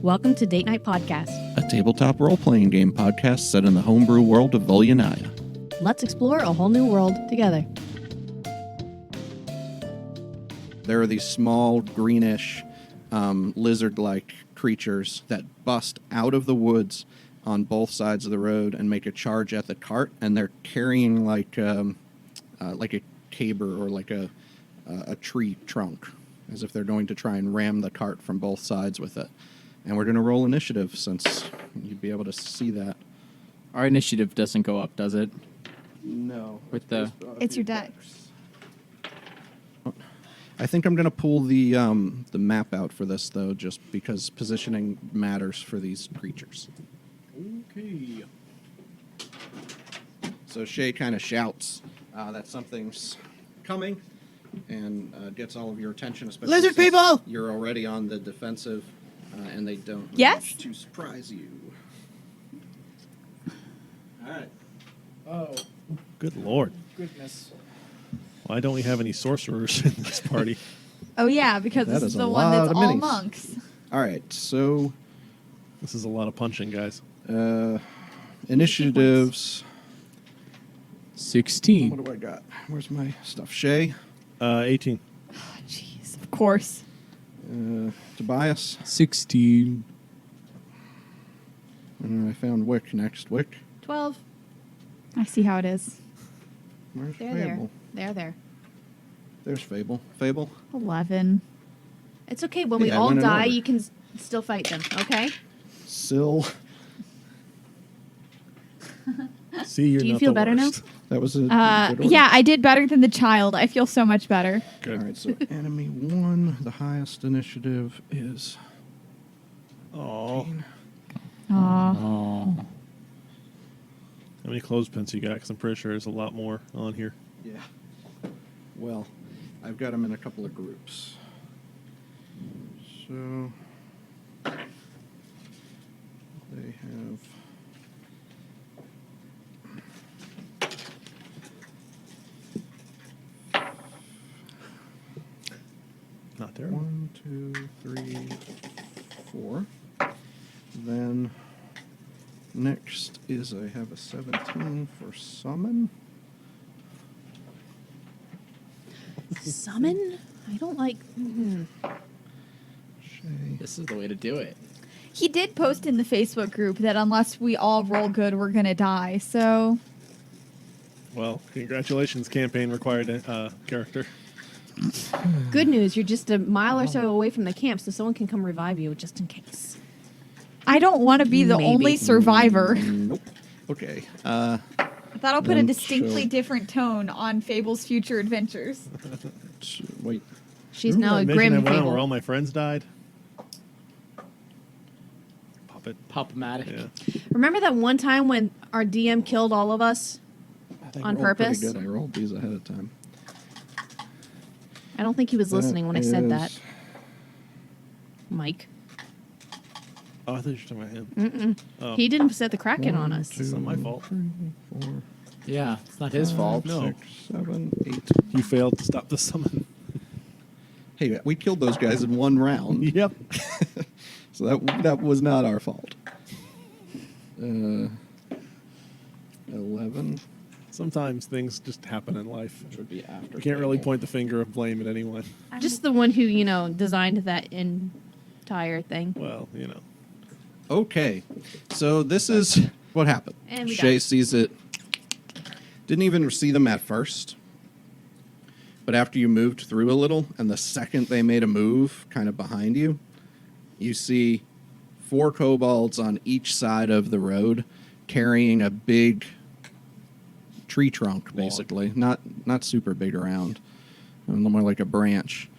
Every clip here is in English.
Welcome to Date Night Podcast, a tabletop role-playing game podcast set in the homebrew world of Volyanaya. Let's explore a whole new world together. There are these small, greenish, lizard-like creatures that bust out of the woods on both sides of the road and make a charge at the cart, and they're carrying like a caber or like a tree trunk, as if they're going to try and ram the cart from both sides with it. And we're going to roll initiative, since you'd be able to see that. Our initiative doesn't go up, does it? No. With the... It's your deck. I think I'm going to pull the map out for this, though, just because positioning matters for these creatures. Okay. So Shae kind of shouts that something's coming and gets all of your attention, especially Lizard since people! You're already on the defensive, and they don't Yes? wish to surprise you. All right. Oh, Good lord. goodness. Why don't we have any sorcerers in this party? Oh yeah, because That this is is a the one lot that's of all minis. monks. All right, so This is a lot of punching, guys. initiatives. 16. What do I got? Where's my stuff? Shae, 18. Oh, jeez, of course. Tobias, 16. and I found Whik next. Whik, 12. I see how it is. where's They're Fable? there. There's Fable. Fable. 11. It's okay. When we Yeah, I all went in die, order. you can still fight them, okay? Syl. See, you're Do you not feel the better now? worst. That was a good order. Yeah, I did better than the child. I feel so much better. All right, so enemy 1, the highest initiative is... Oh, Aw. Oh. how many clothespins you got? Because I'm pretty sure there's a lot more on here. Yeah. Well, I've got them in a couple of groups. So... They have... Not there. 1, 2, 3, 4. Then next is I have a 17 for summon. Summon? I don't like... Shae. This is the way to do it. He did post in the Facebook group that unless we all roll good, we're gonna die. So Well, congratulations, campaign required character. Good news, you're just a mile or so away from the camp, so someone can come revive you just in case. I don't want to be the Maybe. only survivor. Nope. Okay. That'll put a Then distinctly she'll- different tone on Fable's future adventures. Wait. She's Remember now a that mission grim I went on Fable. where all my friends died? Puppet. Pop-matic. Yeah. Remember that one time when our DM killed all of us? I think On I rolled pretty purpose? good. I rolled these ahead of time. I don't think he was listening when I said that. is- Mike. Oh, I thought you were talking about him. Mm-mm. Oh, He didn't set the Kraken on us. It's not my fault. 3, 4, Yeah, it's not his fault. No. 6, 7, 8. You failed to stop the summon. Hey, we killed those guys in one round. Yep. So that was not our fault. 11. Sometimes things just happen in life. Which would be after. You can't really Fable. point the finger of blame at anyone. Just the one who, designed that entire thing. Well, you know. Okay. So this is what happened. And we Shae died. sees it. Didn't even see them at first. But after you moved through a little, and the second they made a move kind of behind you, you see 4 kobolds on each side of the road carrying a big tree trunk, basically. Not super big around. More like a branch.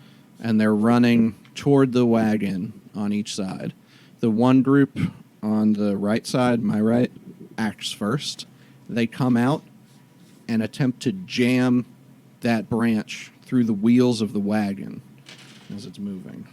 And they're running toward the wagon on each side. The one group on the right side, my right, acts first. They come out and attempt to jam that branch through the wheels of the wagon as it's moving.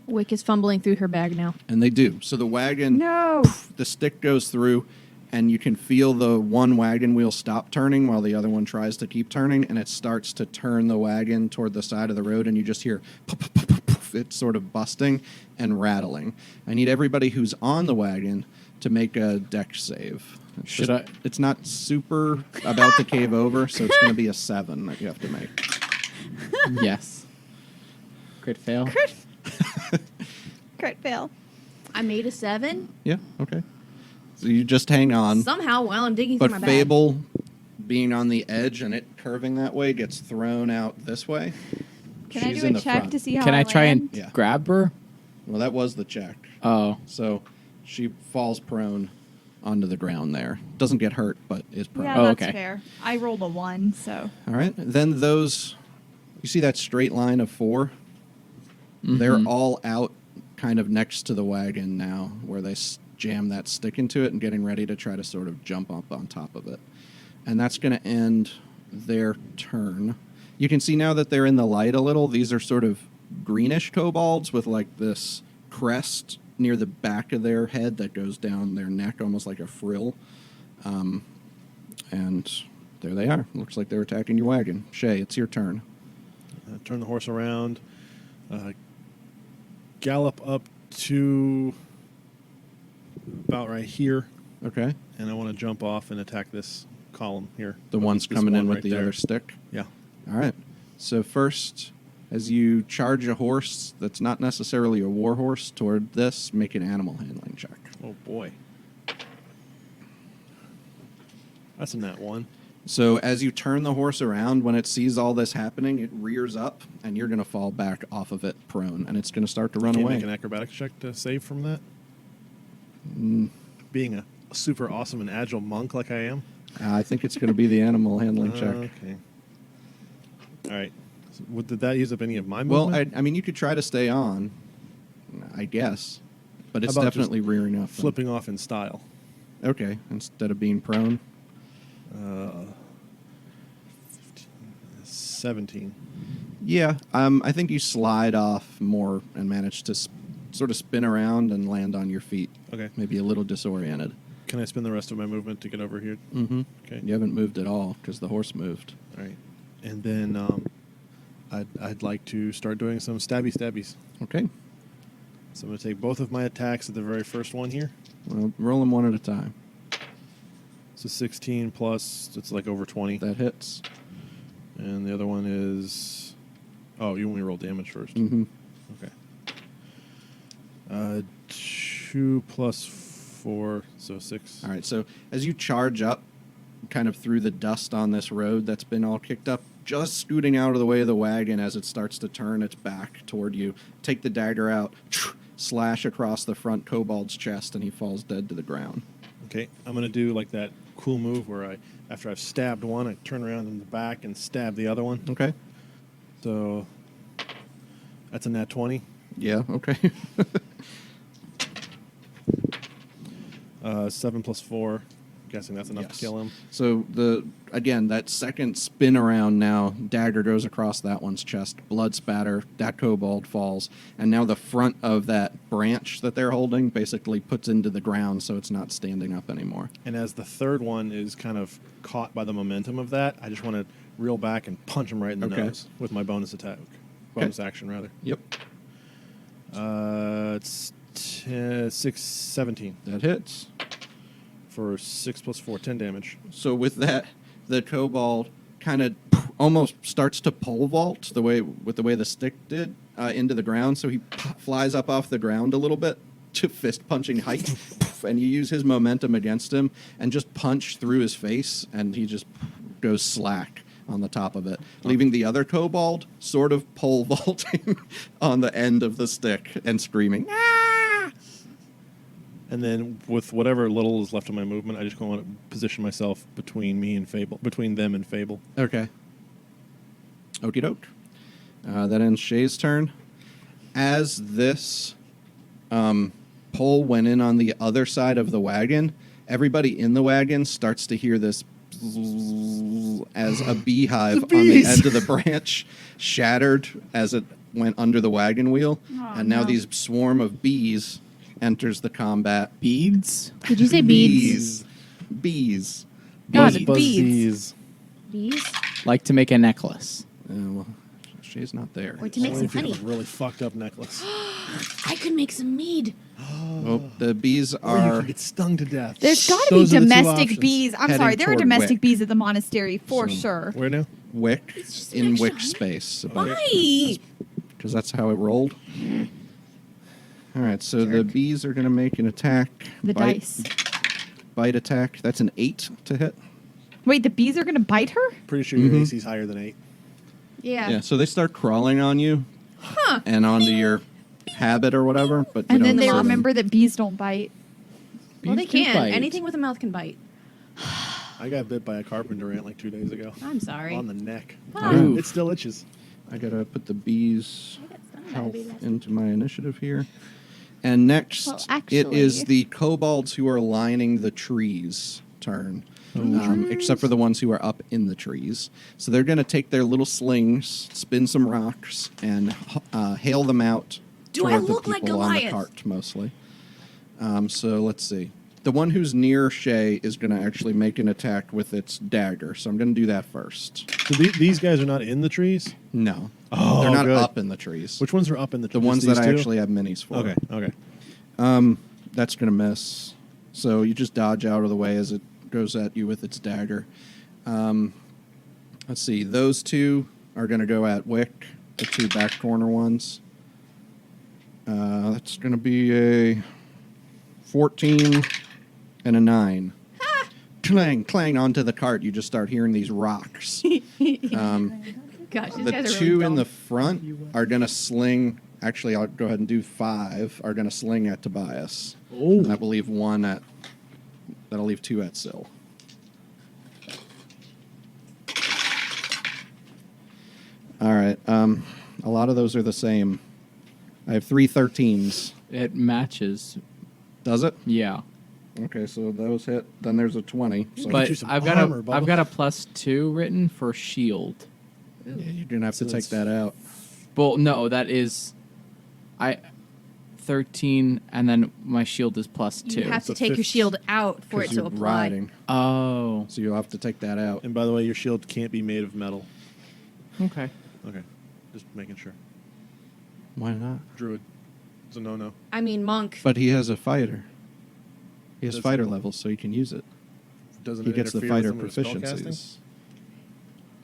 Whik is fumbling through her bag now. And they do. So the wagon, No. the stick goes through, and you can feel the one wagon wheel stop turning while the other one tries to keep turning, and it starts to turn the wagon toward the side of the road, and you just hear poof, poof, poof, poof, poof, it's sort of busting and rattling. I need everybody who's on the wagon to make a dex save. It's not super about to cave over, so it's going to be a 7 that you have to make. Yes. Crit fail. Crit fail. I made a 7 Yeah, okay. So you just hang on. somehow while I'm digging But through my bag. Fable, being on the edge and it curving that way, gets thrown out this way. Can I She's do in a the check front. to see how Can I try land? and Yeah. grab her? Well, that was the check. Oh. So she falls prone onto the ground there. Doesn't get hurt, but is prone. Yeah, Oh, that's okay. fair. I rolled a 1, so. All right. Then those, you see that straight line of 4? They're all out kind of next to the wagon now, where they jam that stick into it and getting ready to try to sort of jump up on top of it. And that's going to end their turn. You can see now that they're in the light a little. These are sort of greenish kobolds with like this crest near the back of their head that goes down their neck, almost like a frill. And there they are. Looks like they're attacking your wagon. Shae, it's your turn. Turn the horse around. Gallop up to about right here, Okay. and I want to jump off and attack this column here. The one's This coming in one with right the there. other stick. Yeah. All right. So first, as you charge a horse that's not necessarily a war horse toward this, make an animal handling check. Oh boy. That's a nat 1. So as you turn the horse around, when it sees all this happening, it rears up, and you're going to fall back off of it prone, and it's going to start to run Can't away. make an acrobatics check to save from that. Being a super awesome and agile monk like I am. I think it's going to be the animal handling check. Okay. All right. So did that use up any of my Well, movement? I mean, you could try to stay on, I guess, but it's How about definitely just rearing up. flipping off in style. Okay, instead of being prone. 17. Yeah, I think you slide off more and manage to sort of spin around and land on your feet. Okay. Maybe a little disoriented. Can I spend the rest of my movement to get over here? Mm-hmm. Okay. You haven't moved at all because the horse moved. All right. And then I'd like to start doing some stabbies. Okay. So I'm going to take both of my attacks at the very first one here. Well, roll them one at a time. So 16 plus, it's like over 20. That hits. And the other one is... Oh, you want me to roll damage first? Mm-hmm. Okay. 2 plus 4, so 6. All right. So as you charge up, kind of through the dust on this road that's been all kicked up, just scooting out of the way of the wagon as it starts to turn its back toward you, take the dagger out, slash across the front kobold's chest, and he falls dead to the ground. Okay, I'm going to do like that cool move where after I've stabbed one, I turn around in the back and stab the other one. Okay. So that's a nat 20. Yeah. Okay. 7 plus 4. Guessing that's enough Yes. to kill him. So that second spin around now, dagger goes across that one's chest, blood spatter, that kobold falls, and now the front of that branch that they're holding basically puts into the ground so it's not standing up anymore. And as the third one is kind of caught by the momentum of that, I just want to reel back and punch him right in the Okay. nose with my bonus attack. Bonus action, rather. Yep. It's 6, 17 That hits. for 6 plus 4, 10 damage. So with that, the kobold kind of almost starts to pole vault the way the stick did into the ground. So he flies up off the ground a little bit to fist punching height, and you use his momentum against him and just punch through his face, and he just goes slack on the top of it, leaving the other kobold sort of pole vaulting on the end of the stick and screaming. "Ah!" And then with whatever little is left of my movement, I just want to position myself between them and Fable. Okay. Okie doke. That ends Shae's turn. As this pole went in on the other side of the wagon, everybody in the wagon starts to hear this as a beehive on the end of the branch shattered as it went under the wagon wheel. Oh, and now no. these swarm of bees enters the combat. Beads? Did you say beads? Bees. God, Bees. beads. Buzzies. Bees? Like to make a necklace. Well, Shae's not there. Wait to make Only some if you honey. have a really fucked up necklace. I could make some mead. Oh, the bees Or you are. can get stung to death. There's got to be Those are the two domestic options. bees. I'm Heading sorry, there are toward domestic Whik. bees at the monastery for So- sure. Where now? Whik just in an extra Wick space. Why? Because that's how it rolled. All right, so the bees are going to make an attack. The dice. Bite attack. That's an 8 to hit. Wait, the bees are going to bite her? Pretty sure your Mhm. AC's higher than 8. Yeah. Yeah, so they start crawling on you Huh. and onto your habit or whatever. But you And then don't they see them. remember that bees don't bite. Well, they Bees do can. bite. Anything with a mouth can bite. I got bit by a carpenter ant like 2 days ago. I'm sorry. On the neck. Ooh. It still itches. I got to put the bees' health into my initiative here. And next, Well, it is actually- the kobolds who are lining the trees' turn. Except for the ones who are up in the trees. So they're going to take their little slings, spin some rocks, and hail them out Do I toward the look like people on the Goliath? cart, mostly. So let's see. The one who's near Shae is going to actually make an attack with its dagger. So I'm going to do that first. So these guys are not in the trees? No. Oh, they're not good. up in the trees. Which ones are up in the trees? The ones These that I two? actually have minis for. Okay, okay. That's going to miss. So you just dodge out of the way as it goes at you with its dagger. Let's see. Those two are going to go at Whik, the two back corner ones. That's going to be a 14 and a 9. Clang, clang onto the cart. You just start hearing these rocks. Gosh, these The guys are two really in the dumb. front are going to sling. Actually, I'll go ahead and do 5. Are going to sling at Tobias. Oh. And that will leave 1 at. That'll leave 2 at Syl. All right. A lot of those are the same. I have 3 13s. It matches. Does it? Yeah. Okay, so those hit. Then there's a 20. So But you some I've got armor, a Bubba. I've got a +2 written for shield. yeah, you're gonna have to So take that's- that out. Well, no, that is 13 and then my shield is +2. You have to It's a take your 50 shield out for it 'cause to you're apply. riding, Oh. so you'll have to take that out. And by the way, your shield can't be made of metal. Okay. Okay. Just making sure. Why not? Druid. It's a no-no. I mean, monk. But he has a fighter. He has Does fighter he? levels, so he can use it. Doesn't He it gets the interfere fighter with some of his spellcasting? proficiencies.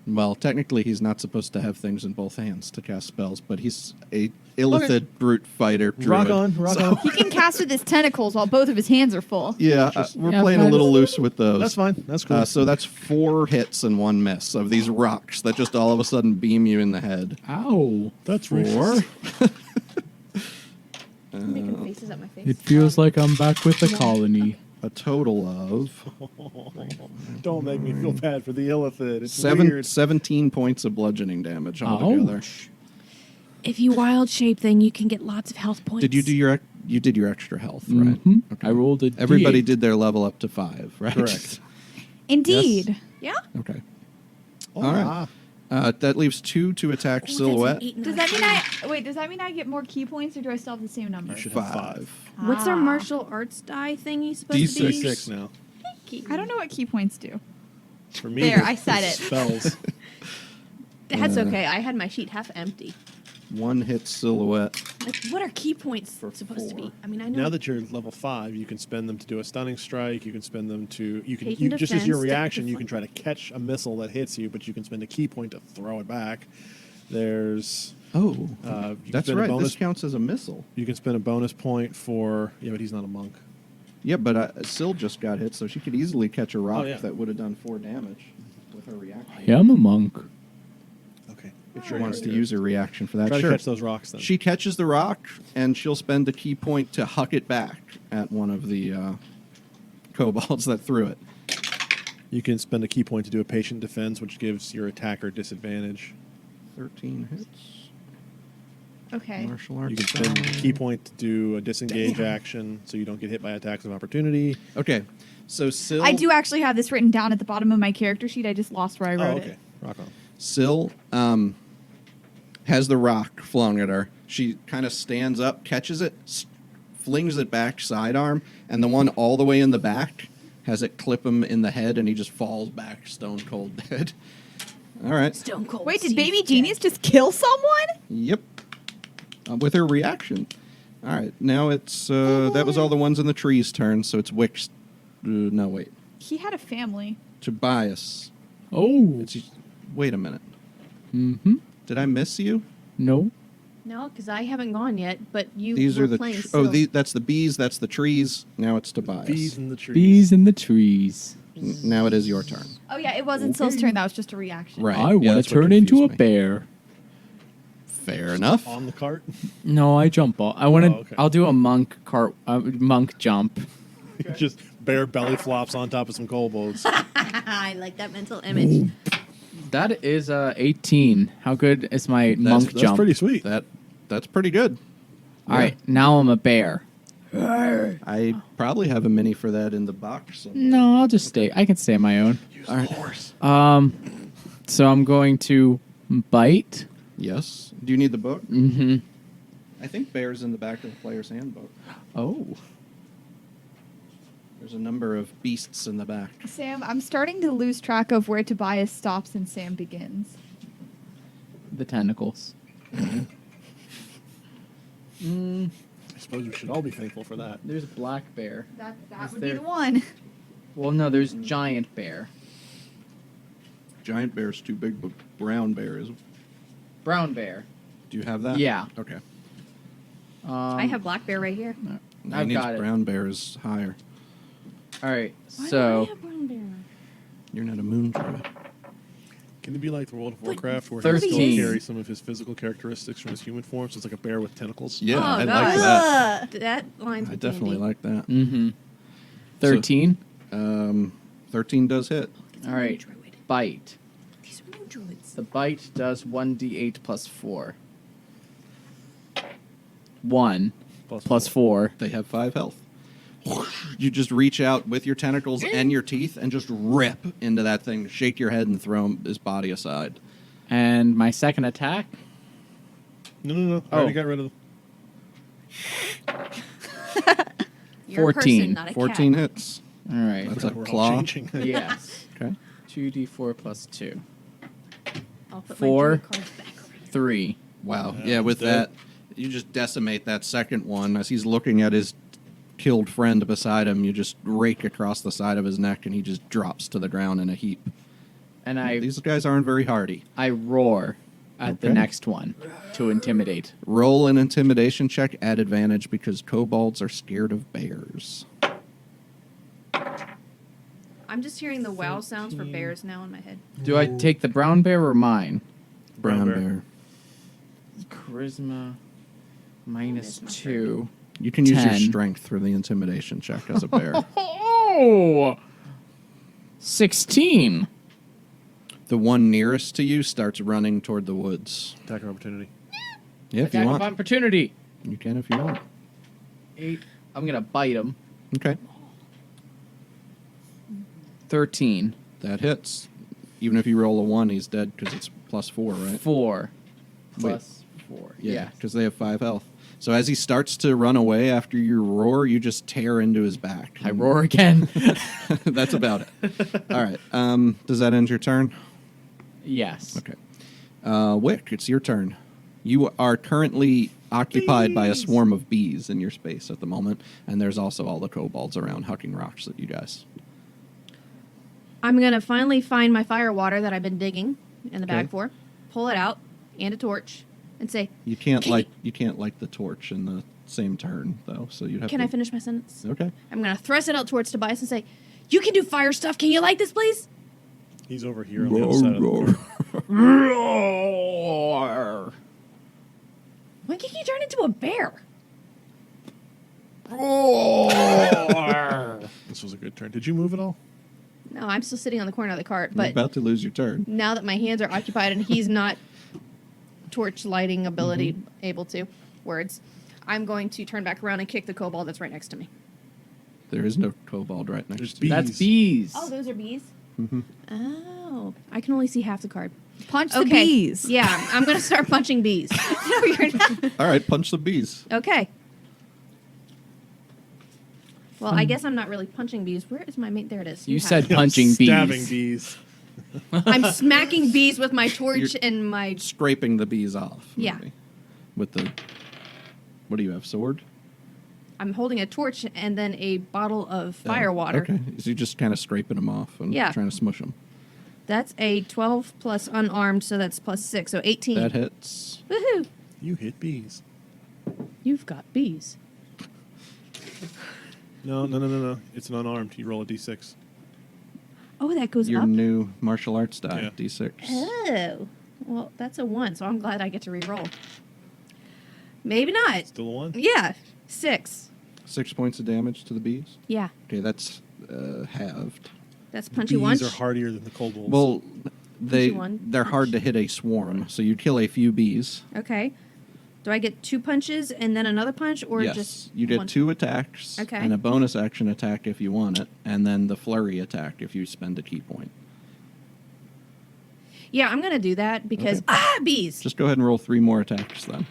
Well, technically, he's not supposed to have things in both hands to cast spells, but he's a illithid Okay. brute fighter. Rock druid. on, rock on. He can cast with his tentacles while both of his hands are full. Yeah, we're Yeah, playing a fine. little loose with those. That's fine. That's cool. So that's 4 hits and 1 miss of these rocks that just all of a sudden beam you in the head. Ow. That's 4. racist. Making faces at my face. It feels like I'm back with the colony. A total of Don't make me feel bad for the illithid. It's 17 points of bludgeoning damage altogether. Ouch. If you wild shape, then you can get lots of health points. Did you do your you did your extra health, right? Mhm. I rolled a Everybody D8. did their level up to 5, right? Correct. Indeed. Yeah. Okay. Oh, All right. That leaves 2 to attack Silhouette. Does that mean does that mean I get more key points or do I still have the same number? You should have 5. What's our Ah. martial arts die thingy supposed to be? D6 now. I don't know what key points do. For me, There, I said it's it. Spells. That's okay. I had my sheet half empty. 1 hit Silhouette. Like, what are key points For supposed to 4. be? I mean, I know. Now that you're level 5, you can spend them to do a stunning strike. You can spend them to Patient just as your defense, reaction, you can deflect. try to catch a missile that hits you, but you can spend a key point to throw it back. There's Oh, you can that's spend a right. bonus- This counts as a missile. you can spend a bonus point for but he's not a monk. Yeah, but Syl just got hit, so she could easily catch a rock yeah. that would have done 4 damage with her reaction. Yeah, I'm a monk. Okay, If she wants to use her reaction for that, Try sure. to catch those rocks then. She catches the rock, and she'll spend a key point to huck it back at one of the kobolds that threw it. You can spend a key point to do a patient defense, which gives your attacker disadvantage. 13 hits. Okay. Martial arts. You can spend a style. key point to do a disengage action, so you don't get hit by attacks of opportunity. Okay, so Syl. I do actually have this written down at the bottom of my character sheet. I just lost where I Oh, wrote okay. it. Rock on. Syl has the rock flung at her. She kind of stands up, catches it, flings it back sidearm, and the one all the way in the back has it clip him in the head, and he just falls back stone cold dead. All right. Stone cold. Wait, did Steve's Baby dead. Genius just kill someone? Yep. With her reaction. All right. Now it's that was all the ones in the trees' turn. So it's Whik's. No, wait. He had a family. Tobias. Oh. It's, wait a minute. Mm-hmm. Did I miss you? No. No, because I haven't gone yet. But you. These were are the. playing Oh, still. that's the bees. That's the trees. Now it's Tobias. Bees in the trees. Bees in the trees. Now it is your turn. Oh yeah, it wasn't Syl's turn. That was just a reaction. Right. I Yeah, want that's to what turn into a confused me. bear. Fair enough. On the cart. No, I jump off. I want to. Oh, okay. I'll do a monk monk jump. Just bear belly flops on top of some kobolds. I like that mental image. That is 18. How good is my monk That's jump? pretty sweet. That's pretty good. All right, now I'm a bear. I probably have a mini for that in the box. somewhere. No, I'll just stay. I can stay on my own. All right. Horse. So I'm going to bite. Yes. Do you need the book? Mm-hmm. I think bear's in the back of the player's handbook. Oh. There's a number of beasts in the back. Sam, I'm starting to lose track of where Tobias stops and Sam begins. The tentacles. I suppose we should all be thankful for that. There's black bear. That Is would there- be the one. Well, no, there's giant bear. Giant bear's too big, but brown bear is. Brown bear. Do you have that? Yeah. Okay. I have black bear right here. I've Needs got it. brown bear is higher. All right, Why do I so have brown bear? You're not a moon druid. Can it be like the World of Warcraft where he 13. still carries some of his physical characteristics from his human form? So it's like a bear with tentacles. Yeah, Oh, I God. like that. That line's I definitely like that. mm-hmm. 13. 13 does hit. All right, Druid. bite. These are new druids. The bite does 1d8 plus 4. 1 plus 4. They have 5 health. You just reach out with your tentacles and your teeth and just rip into that thing, shake your head, and throw his body aside. And my second attack. No. I Oh. already got rid of them. You're a 14. person, not a 14 cat. hits. All right. That's a We're all claw. changing. Yes. Okay. 2d4 plus 2. I'll put 4. my druid cards back over 3. Wow. Yeah, Yeah, with dead. that, you just decimate that second one. As he's looking at his killed friend beside him, you just rake across the side of his neck, and he just drops to the ground in a heap. And I These guys aren't very hardy. roar at the Okay. next one to intimidate. Roll an intimidation check at advantage because kobolds are scared of bears. I'm just hearing the wow sounds for bears now in my head. Do I take the brown bear or mine? Brown bear. bear. Charisma minus Charisma. 2. You can use your 10. strength for the intimidation check as a bear. Oh! 16. The one nearest to you starts running toward the woods. Attack of opportunity. Yeah, if Attack you of want. opportunity. You can if you want. 8. I'm going to bite him. Okay. 13. That hits. Even if you roll a 1, he's dead because it's +4, right? 4. Wait. Plus 4. Yeah, because they have 5 health. So as he starts to run away after you roar, you just tear into his back. I roar again. That's about it. All right. Does that end your turn? Yes. Okay. Whik, it's your turn. You are currently occupied by a swarm of bees in your space at the moment, and there's also all the kobolds around hucking rocks at you guys. I'm gonna finally find my fire water that I've been digging in the bag Okay. for, pull it out, and a torch, and say, You can't Okay. light the torch in the same turn though, so you'd have "Can to I finish my sentence?" Okay. I'm gonna thrust it out towards Tobias and say, "You can do fire stuff. Can you light this, please?" He's over here on the other side of the court. Roar. When can you turn into a bear? Roar. This was a good turn. Did you move at all? No, I'm still sitting on the corner of the cart, You're but about to lose your turn. now that my hands are occupied and he's not torch lighting ability Mm-hmm. able to, words, I'm going to turn back around and kick the kobold that's right next to me. There is no kobold right next There's to you. That's bees. Oh, those are bees? Mm-hmm. Oh, I can only see half the card. Punch the Okay. bees. Yeah, I'm going to start punching bees. No, you're not. All right, punch the bees. Okay. Well, I guess I'm not really punching bees. Where is my mate? There it is. You have said it. punching bees. Stabbing bees. I'm smacking bees with my torch and my. Scraping the bees off. Yeah. maybe. With the. What do you have? Sword? I'm holding a torch and then a bottle of fire water. Okay. So you're just kind of scraping them off and Yeah. trying to smush them. That's a 12 plus unarmed, so that's plus 6, so 18. That hits. Woohoo! You hit bees. You've got bees. No. It's an unarmed. You roll a d6. Oh, that goes Your up. new martial arts die, Yeah. D6. Oh, well, that's a 1, so I'm glad I get to re-roll. Maybe not. Still a 1? Yeah, 6. 6 points of damage to the bees. Yeah, Okay, that's halved. that's punchy Bees one. are hardier than the kobolds. Well, one. they're hard to hit a swarm, so you kill a few bees. Okay. Do I get 2 punches and then another punch, or Yes, just you get one? 2 attacks Okay. and a bonus action attack if you want it, and then the flurry attack if you spend a key point. Yeah, I'm gonna do that because Okay. bees. Just go ahead and roll 3 more attacks then.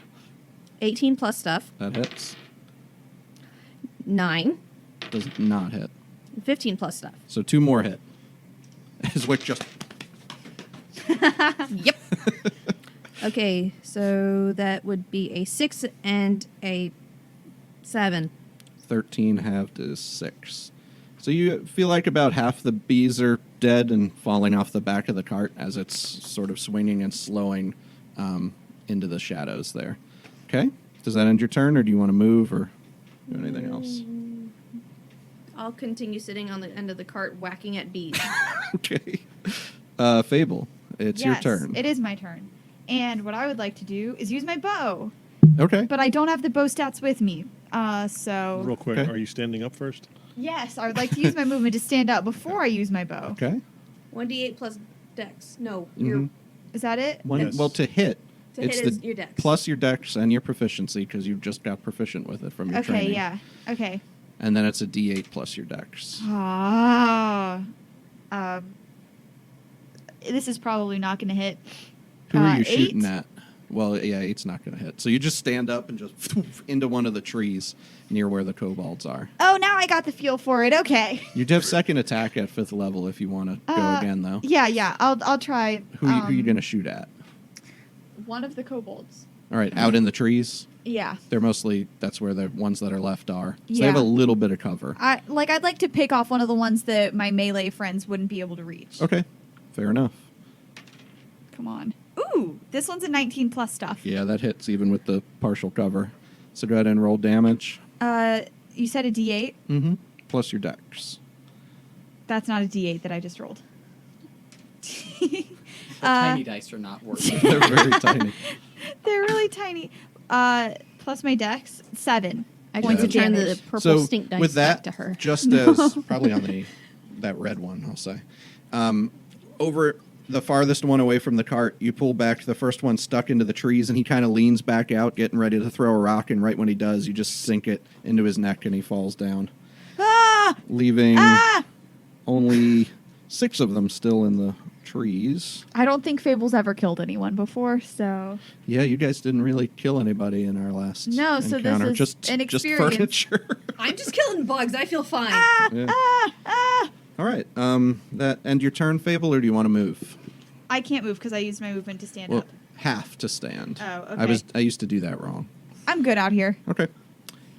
18 plus stuff. That hits. 9. Does not hit. 15 plus stuff. So 2 more hit. Is what just Yep. Okay, so that would be a 6 and a 7. 13 halved is 6. So you feel like about half the bees are dead and falling off the back of the cart as it's sort of swinging and slowing into the shadows there. Okay? Does that end your turn, or do you want to move or do anything else? I'll continue sitting on the end of the cart whacking at bees. Okay. Fable, it's your turn. It is my turn. And what I would like to do is use my bow. Okay. But I don't have the bow stats with me. So Real quick, Okay. are you standing up first? yes, I would like to use my movement to stand up before I use my bow. Okay. 1d8 plus dex. No, Mhm. Is that it? Yes. Well, to hit, To it's hit the is your dex. plus your dex and your proficiency because you just got proficient with it from your Okay, training. yeah. Okay. And then it's a D8 plus your dex. Ah. This is probably not going to hit. Who are you 8? shooting at? Well, yeah, 8's not going to hit. So you just stand up and just into one of the trees near where the kobolds are. Oh, now I got the feel for it. Okay. You do have second attack at 5th level if you want to go again, though. Yeah. I'll try. Who are you going to shoot at? One of the kobolds. All right, out in the trees. Yeah. They're mostly, that's where the ones that are left are. So they have Yeah. a little bit of cover. I'd like to pick off one of the ones that my melee friends wouldn't be able to reach. Okay, fair enough. Come on. Ooh, this one's a 19 plus stuff. Yeah, that hits even with the partial cover. So go ahead and roll damage. You said a D8? Mm-hmm. Plus your dex. That's not a D8 that I just rolled. The tiny dice are not working. They're very tiny. They're really tiny. Plus my dex, 7 I points just of return damage. the purple So stink dice with that, back to her. just as probably on that red one, I'll say. Over the farthest one away from the cart, you pull back. The first one stuck into the trees, and he kind of leans back out, getting ready to throw a rock. And right when he does, you just sink it into his neck, and he falls down, Ah! leaving Ah! only 6 of them still in the trees. I don't think Fable's ever killed anyone before, so Yeah, you guys didn't really kill anybody in our last No, so this encounter. is just an just experience. furniture. I'm just killing bugs. I feel fine. Yeah. ah! All right. That end your turn, Fable, or do you want to move? I can't move because I used my movement to stand Well, up. have to stand. Oh, I okay. used to do that wrong. I'm good out here. Okay.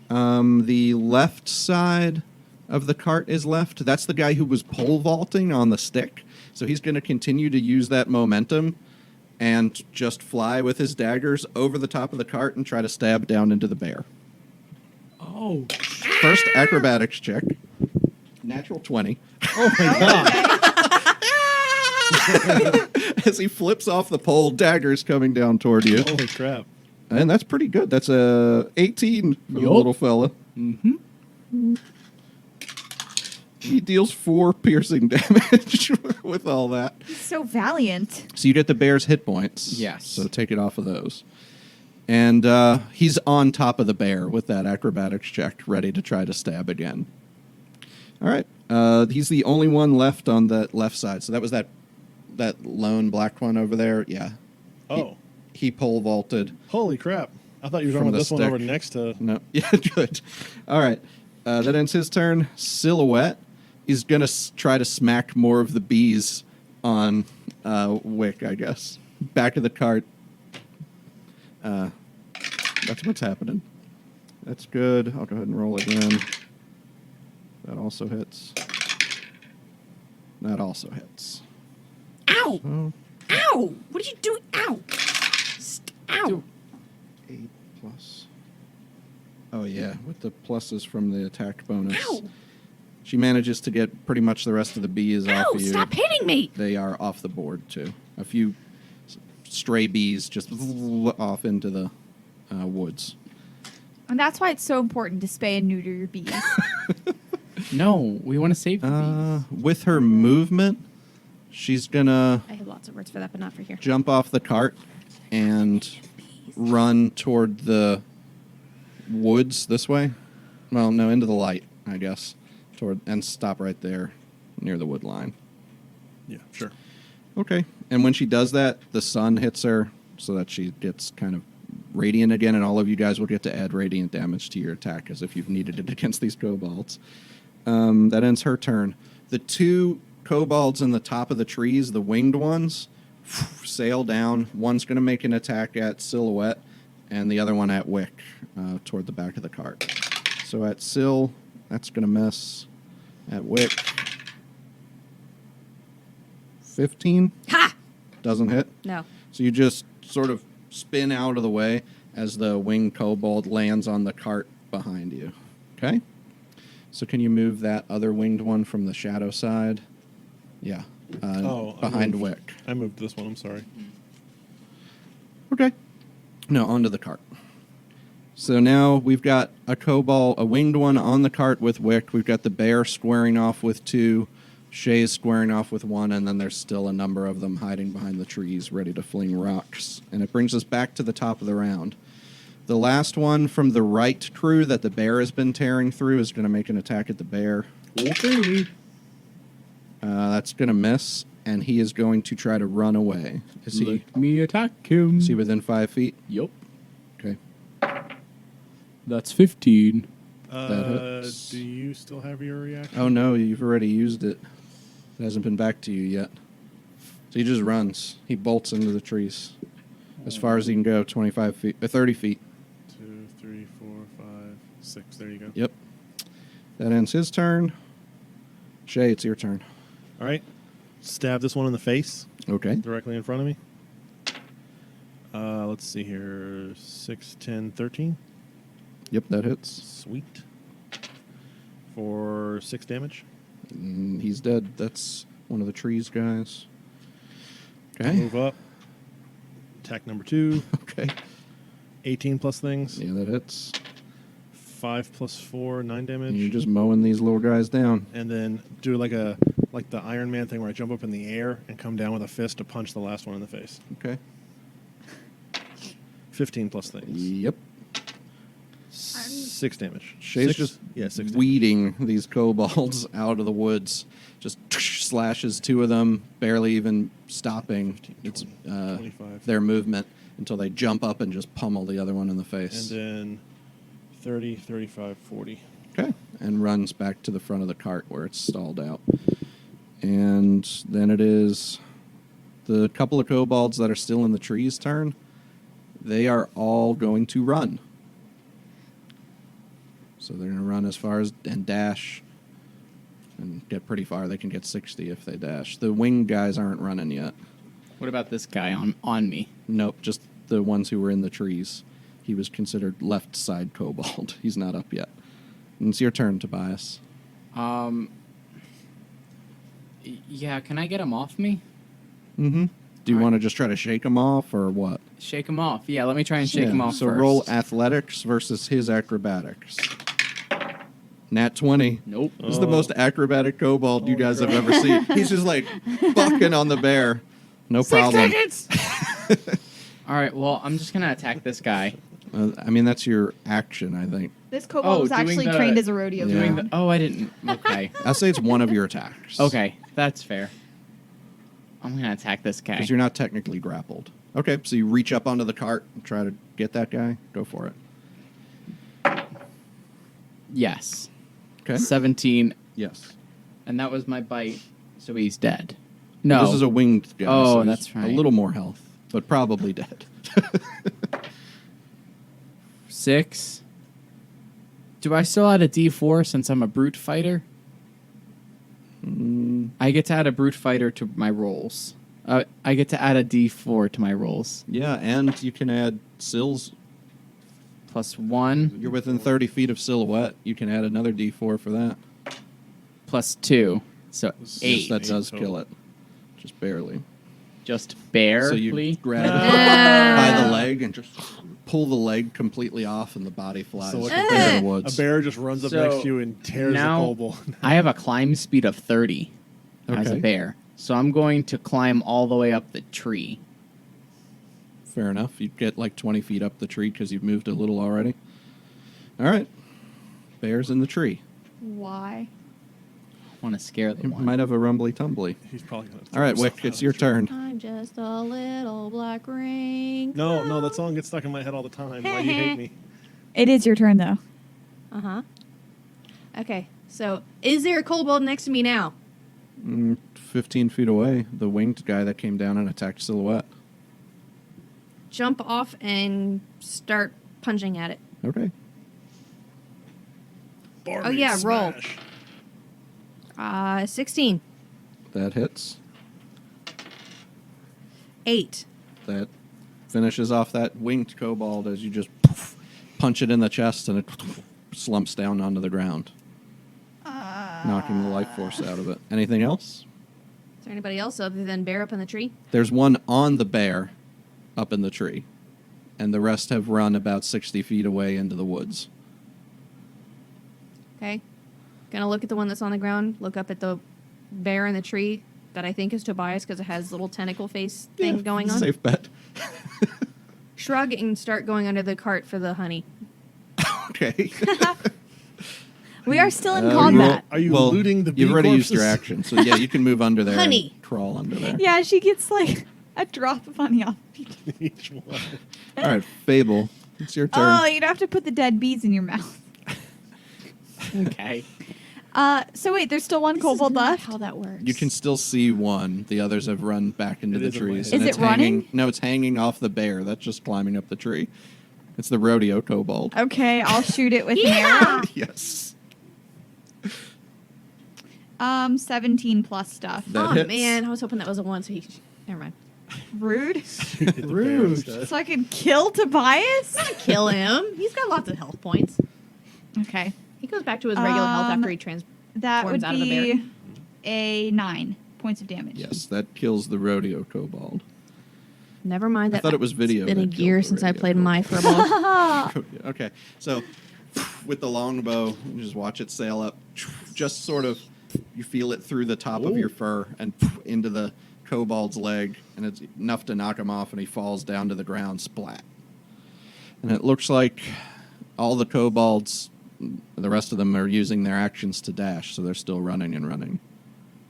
The left side of the cart is left. That's the guy who was pole vaulting on the stick. So he's going to continue to use that momentum and just fly with his daggers over the top of the cart and try to stab down into the bear. Oh. First acrobatics check. Natural 20. Oh my god! As he flips off the pole, daggers coming down toward you. Holy crap! And that's pretty good. That's a 18 for the Yup. little fella. Mm-hmm. He deals 4 piercing damage with all that. He's so valiant. So you get the bear's hit points. Yes. So take it off of those. And he's on top of the bear with that acrobatics check, ready to try to stab again. All right. He's the only one left on the left side. So that was that lone black one over there. Yeah. Oh, He pole vaulted. holy crap! I thought you were From talking the about this one stick. over next to. No. Yeah, good. All right. That ends his turn. Silhouette is going to try to smack more of the bees on Whik, I guess. Back of the cart. That's what's happening. That's good. I'll go ahead and roll again. That also hits. That also hits. Ow! So, Ow! What are you doing? Ow! Ow! 8 plus. Oh, yeah, with the pluses from the attack bonus. Ow! She manages to get pretty much the rest of the bees off Ow! of you. Stop hitting me! They are off the board, too. A few stray bees just off into the woods. And that's why it's so important to spay and neuter your bees. No, we want to save the bees. With her movement, she's gonna I have lots of words for that, but not for here. jump off the cart and run toward the woods this way. Well, no, into the light, I guess. And stop right there near the wood line. Yeah, sure. Okay. And when she does that, the sun hits her so that she gets kind of radiant again, and all of you guys will get to add radiant damage to your attack as if you've needed it against these kobolds. That ends her turn. The 2 kobolds in the top of the trees, the winged ones, sail down. One's going to make an attack at Silhouette, and the other one at Whik, toward the back of the cart. So at Sil, that's going to miss. At Whik, 15. Ha! Doesn't hit. No. So you just sort of spin out of the way as the winged kobold lands on the cart behind you. Okay? So can you move that other winged one from the shadow side? Yeah. Behind Whik. I moved this one. I'm sorry. Okay. No, onto the cart. So now we've got a kobold, a winged one on the cart with Whik. We've got the bear squaring off with 2. Shae's squaring off with 1, and then there's still a number of them hiding behind the trees, ready to fling rocks. And it brings us back to the top of the round. The last one from the right crew that the bear has been tearing through is going to make an attack at the bear. Okay. That's going to miss, and he is going to try to run away. Is he Let me attack him. within 5 feet? Yup. Okay. That's 15. That hits. Do you still have your reaction? Oh, no, you've already used it. It hasn't been back to you yet. So he just runs. He bolts into the trees. As far as he can go, 25 feet, 30 feet. 2, 3, 4, 5, 6. There you go. Yep. That ends his turn. Shae, it's your turn. All right. Stab this one in the face, Okay. directly in front of me. Let's see here. 6, 10, 13. Yep, that hits. Sweet. For 6 damage. He's dead. That's one of the trees, guys. Okay. Move up. Attack number 2. Okay. 18 plus things. Yeah, that hits. 5 plus 4, 9 damage. And you're just mowing these little guys down. And then do like the Iron Man thing where I jump up in the air and come down with a fist to punch the last one in the face. Okay. 15 plus things. Yep. 6 damage. Shae's just 6 damage. weeding these kobolds out of the woods. Just slashes 2 of them, barely even stopping 20, 25. their movement until they jump up and just pummel the other one in the face. And then 30, 35, 40. Okay. And runs back to the front of the cart where it's stalled out. And then it is the couple of kobolds that are still in the trees' turn. They are all going to run. So they're going to run as far as and dash and get pretty far. They can get 60 if they dash. The winged guys aren't running yet. What about this guy on me? Nope, just the ones who were in the trees. He was considered left side kobold. He's not up yet. And it's your turn, Tobias. Yeah, can I get him off me? Mm-hmm. Do you All right. want to just try to shake him off or what? Shake him off. Yeah, let me try and shake him off So first. roll athletics versus his acrobatics. Nat 20. Nope. This is the most acrobatic kobold you guys have ever seen. He's just like bucking on the bear. No problem. 6 seconds! All right, well, I'm just going to attack this guy. I mean, that's your action, I think. This kobold was doing actually the- trained as a rodeo Yeah. clown. Oh, I didn't. Okay. I'll say it's one of your attacks. Okay, that's fair. I'm going to attack this guy. Because you're not technically grappled. Okay, so you reach up onto the cart and try to get that guy. Go for it. Yes. Okay. 17, Yes. and that was my bite, so he's dead. No. This is a winged guy. Oh, so he's that's right. A little more health, but probably dead. 6. Do I still add a D4 since I'm a brute fighter? I get to add a brute fighter to my rolls. I get to add a D4 to my rolls. Yeah, and you can add Sills. Plus 1, You're within 30 feet of Silhouette. You can add another D4 for that. plus 2. So Yes, 8. that does total. kill it. Just barely. Just barely. So you grab it by the leg and just pull the leg completely off, and the body flies So like into the a woods. bear just runs up So next to you and tears the now kobold. I have a climb speed of 30 as a Okay. bear. So I'm going to climb all the way up the tree. Fair enough. You get like 20 feet up the tree because you've moved a little already. All right. Bear's in the tree. Why? I want to scare the You one. might have a rumbly tumbly. He's probably gonna. All right, Whik, it's your turn. I'm just a little black ring. No, that song gets stuck in my head all the time. Why do you hate me? It is your turn though. Okay, so is there a kobold next to me now? 15 feet away, the winged guy that came down and attacked Silhouette. Jump off and start punching at it. Okay. Barbie Oh, yeah, roll. smash. 16. That hits. 8. That finishes off that winged kobold as you just punch it in the chest and it slumps down onto the ground, knocking the life force out of it. Anything else? Is there anybody else other than bear up in the tree? There's one on the bear up in the tree, and the rest have run about 60 feet away into the woods. Okay. Gonna look at the one that's on the ground, look up at the bear in the tree that I think is Tobias because it has little tentacle face thing going on. Safe bet. Shrug and start going under the cart for the honey. Okay. We are still in Uh, combat. Are you well, looting the bee You've already used corpses? your action, so yeah, you can move under there Honey. and crawl under there. Yeah, she gets like a drop of honey off. Each one. All right, Fable, it's your turn. Oh, you'd have to put the dead bees in your mouth. Okay. So wait, there's still one kobold left. How that works? You can still see one. The others have run back into It the is in my trees. head. and Is it's it running? hanging- No, it's hanging off the bear. That's just climbing up the tree. It's the rodeo kobold. Okay, I'll shoot it with an arrow. Yes. 17 plus stuff. That oh hits. man, I was hoping that was a 1. So never mind. Rude. Hit the bear Rude. instead. So I could kill Tobias. Kill him. He's got lots of health points. Okay, He goes back to his regular health after he that would transforms out of the bear. be a 9 points of damage. Yes, that kills the rodeo kobold. Never mind I that. thought it was video It's been a that killed year the since I radio played kobold. my furball. Okay, so with the longbow, you just watch it sail up. Just sort of, you feel it through the top of your fur and into the kobold's leg, and it's enough to knock him off, and he falls down to the ground, splat. And it looks like all the kobolds, the rest of them are using their actions to dash, so they're still running and running.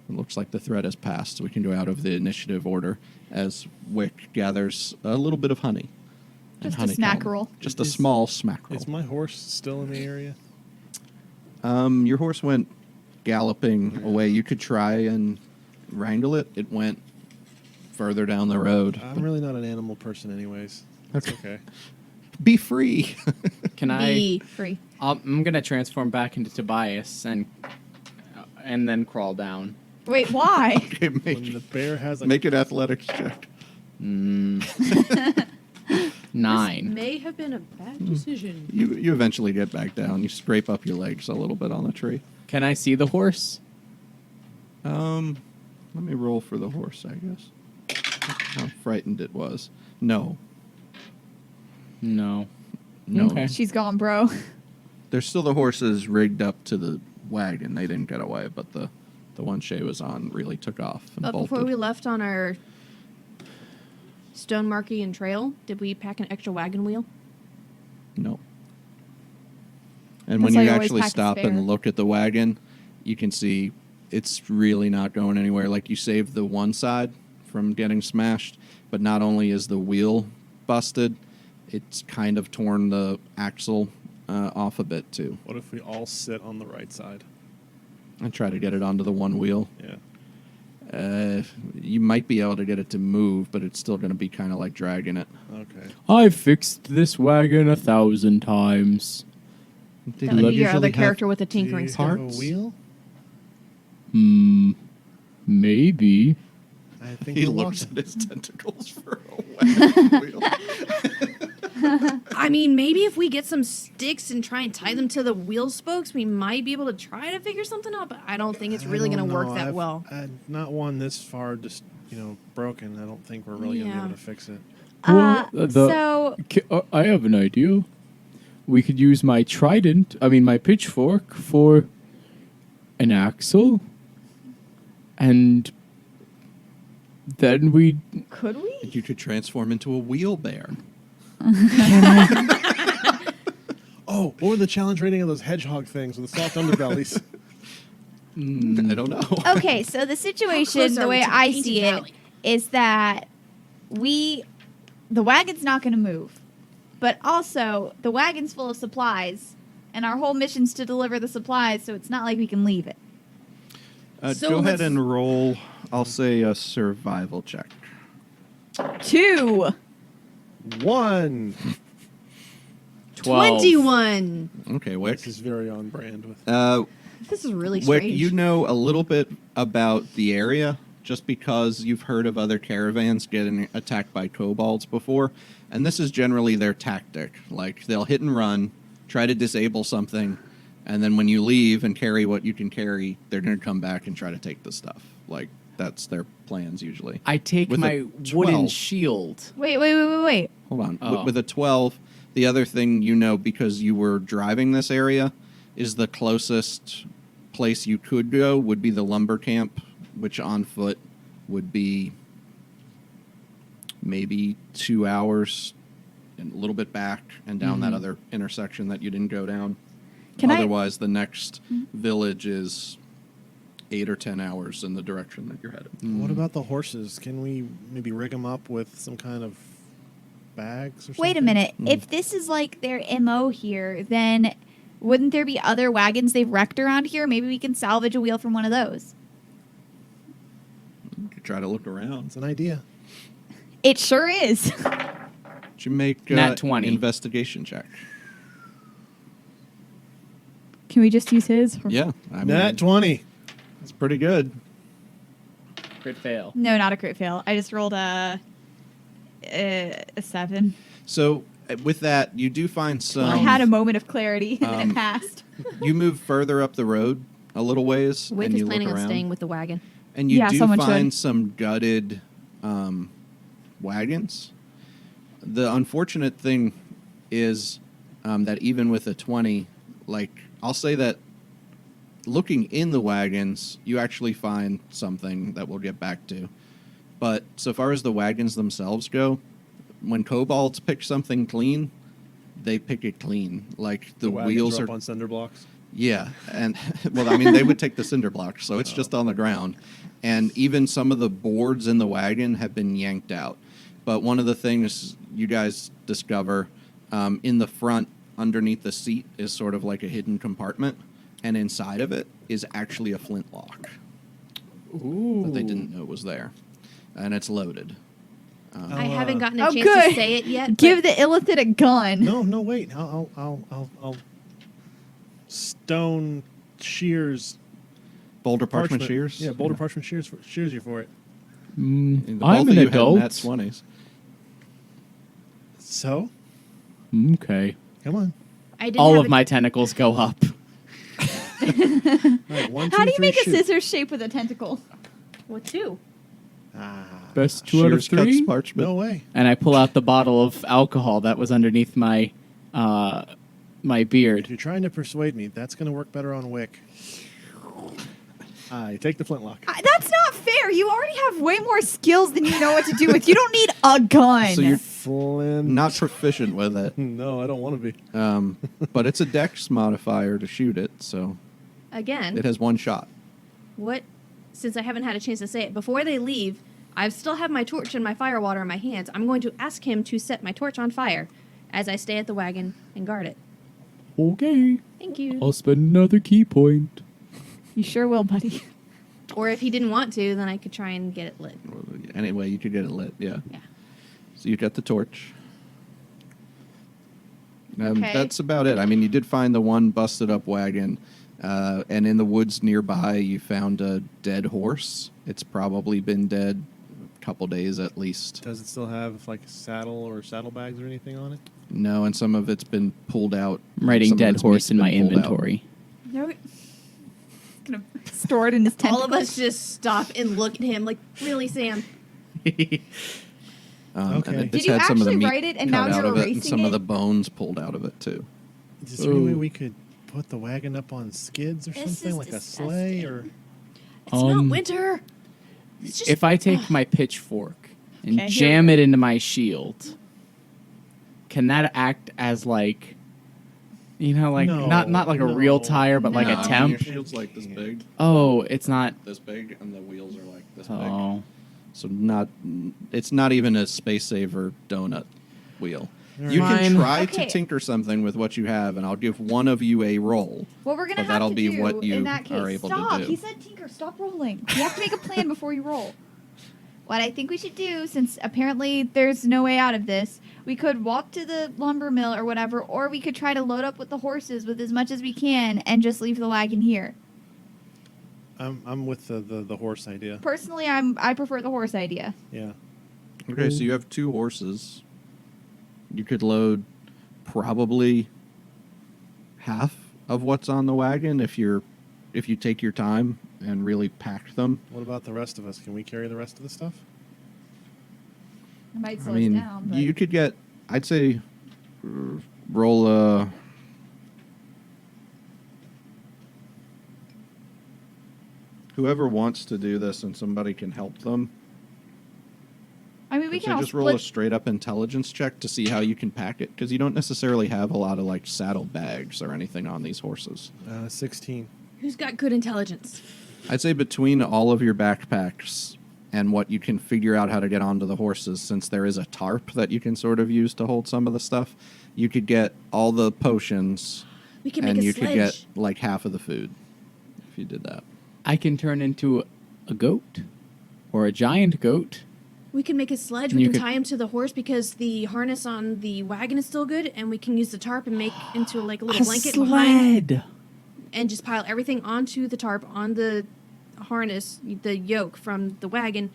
It looks like the threat has passed, so we can go out of the initiative order as Whik gathers a little bit of honey. and Just a honeycomb. smackerel. Just a small smackerel. Is my horse still in the area? Your horse went galloping away. You could try and wrangle it. It went further down the road. I'm really not an animal person, anyways. That's okay. Be free. Can Be free. I'm gonna transform back into Tobias and then crawl down. Wait, why? Okay, When the bear has a make an athletics check. 9. May have been a bad decision. You eventually get back down. You scrape up your legs a little bit on the tree. Can I see the horse? Let me roll for the horse, I guess. How frightened it was. No. No. No. Okay. She's gone, bro. There's still the horses rigged up to the wagon. They didn't get away, but the one Shae was on really took off and But bolted. before we left on our Stonemarkian trail, did we pack an extra wagon wheel? No. And That's when why you you always actually pack a stop spare. and look at the wagon, you can see it's really not going anywhere. Like, you saved the one side from getting smashed, but not only is the wheel busted, it's kind of torn the axle off a bit too. What if we all sit on the right side? And try to get it onto the one wheel. Yeah. You might be able to get it to move, but it's still going to be kind of like dragging it. Okay. I've fixed this wagon 1,000 times. Did That would you be your other usually have- character with the Do you tinkering have skill. a parts? wheel? Maybe. I think He we looks lost at his tentacles for a wagon wheel. I mean, maybe if we get some sticks and try and tie them to the wheel spokes, we might be able to try to figure something out. But I don't think it's really I going don't to work know. that I've- well. I've not one this far, just broken. I don't think we're really gonna be Yeah. able to fix it. So I have an idea. We could use my my pitchfork for an axle, and then we. could we? You could transform into a wheel bear. Oh, what were the challenge rating of those hedgehog things with the soft underbellies? I don't know. Okay, so the situation, close the are we way to I Painted see it, Valley? is that the wagon's not going to move, but also the wagon's full of supplies, and our whole mission's to deliver the supplies, so it's not like we can leave it. So Go ahead let's- and roll, I'll say, a survival check. 2. 1. 12. 21. Okay, This Whik. is very on brand with. This is really Whik, strange. you know a little bit about the area just because you've heard of other caravans getting attacked by kobolds before, and this is generally their tactic. Like, they'll hit and run, try to disable something, and then when you leave and carry what you can carry, they're going to come back and try to take the stuff. Like, that's their plans usually. I take With a my wooden 12. shield. Wait. Hold on. Oh. With a 12, the other thing you know, because you were driving this area, is the closest place you could go would be the lumber camp, which on foot would be maybe 2 hours and a little bit back and down that other intersection that you didn't go down. Can I- Otherwise, the next village is 8 or 10 hours in the direction that you're headed. What about the horses? Can we maybe rig them up with some kind of bags or something? Wait a minute. If this is like their MO here, then wouldn't there be other wagons they've wrecked around here? Maybe we can salvage a wheel from one of those. You could try to look around. It's an idea. It sure is. Should you make Nat 20. investigation check? Can we just use his? Yeah, I mean, Nat 20. it's pretty good. Crit fail. No, not a crit fail. I just rolled a 7. So with that, you do find some. I had a moment of clarity and then it passed. You move further up the road a little ways, Whik and is you planning look on around, staying with the wagon. and you Yeah, do someone find should. some gutted wagons. The unfortunate thing is that even with a 20, like I'll say that looking in the wagons, you actually find something that we'll get back to. But so far as the wagons themselves go, when kobolds pick something clean, they pick it clean. Like the wagons wheels are are up on cinder blocks. yeah, and well, I mean, they would take the cinder blocks, so it's just on the ground. And even some of the boards in the wagon have been yanked out. But one of the things you guys discover in the front, underneath the seat, is sort of like a hidden compartment, and inside of it is actually a flintlock Ooh. that they didn't know was there, and it's loaded. I haven't gotten a Oh, chance good. to say it yet. Give but the illithid a gun. No, wait. I'll stone shears. Boulder parchment shears. Yeah, boulder parchment shears you for it. Both I'm of an you had adult. nat 20s. So, Okay. come on. I didn't All have of my tentacles go up. All right, 1, 2, How do you 3, make a shoot. scissors shape with a tentacle? What two? Ah, Best 2 out of Shears cuts 3. parchment. no way. And I pull out the bottle of alcohol that was underneath my my If beard. you're trying to persuade me, that's going to work better on Whik. I take the flintlock. That's not fair. You already have way more skills than you know what to do with. You don't need a gun. So you're Flint. not proficient with it. No, I don't want to be. But it's a dex modifier to shoot it, so Again, it has one shot. what? Since I haven't had a chance to say it, before they leave, I still have my torch and my fire water in my hands. I'm going to ask him to set my torch on fire as I stay at the wagon and guard it. Okay. Thank you. I'll spend another key point. You sure will, buddy. Or if he didn't want to, then I could try and get it lit. Anyway, you could get it lit. Yeah. Yeah. So you got the torch. Okay. That's about it. I mean, you did find the one busted up wagon, and in the woods nearby, you found a dead horse. It's probably been dead a couple days at least. Does it still have like a saddle or saddlebags or anything on it? No, and some of it's been pulled out. I'm writing Some of dead its horse meat's in my been pulled out. inventory. No. Gonna store it in his tent. All of us just stop and look at him like, really, Sam? Okay. And Did it's you had some of the actually meat write it and cut now out you're of it, and erasing some it? of the bones pulled out of it too. Is there any way Ooh. we could put the wagon up on skids or This something, is like a sleigh, disgusting. or It's not winter. It's just, If I take my pitchfork and Okay, here jam we it into my shield, can that act as like, like No, not like a real no. tire, but like No. a Your temp? shield's like this big, Oh, it's not. this big, and the wheels are like this big. Oh, So it's not even a space saver donut wheel. You Fine. can try Okay. to tinker something with what you have, and I'll give one of you a roll. What we're gonna But have that'll to be do what you in that case, are able to stop. do. He said, "Tinker, stop rolling. You have to make a plan before you roll." What I think we should do, since apparently there's no way out of this, we could walk to the lumber mill or whatever, or we could try to load up with the horses with as much as we can and just leave the wagon here. I'm with the horse idea. Personally, I prefer the horse idea. Yeah. Okay, so you have 2 horses. You could load probably half of what's on the wagon if you take your time and really pack them. What about the rest of us? Can we carry the rest of the stuff? It might I slow mean, us down, but you could get, I'd say, roll a. Whoever wants to do this and somebody can help them, I mean, we I'd can say all just roll a split. straight up intelligence check to see how you can pack it, because you don't necessarily have a lot of like saddle bags or anything on these horses. 16. who's got good intelligence? I'd say between all of your backpacks and what you can figure out how to get onto the horses, since there is a tarp that you can sort of use to hold some of the stuff, you could get all the potions We can make and a you sledge. could get like half of the food if you did that. I can turn into a goat or a giant goat. We can make a sledge. And We you can could- tie him to the horse because the harness on the wagon is still good, and we can use the tarp and make into like a little blanket behind, and just pile everything onto the tarp on the harness, the yoke from the wagon,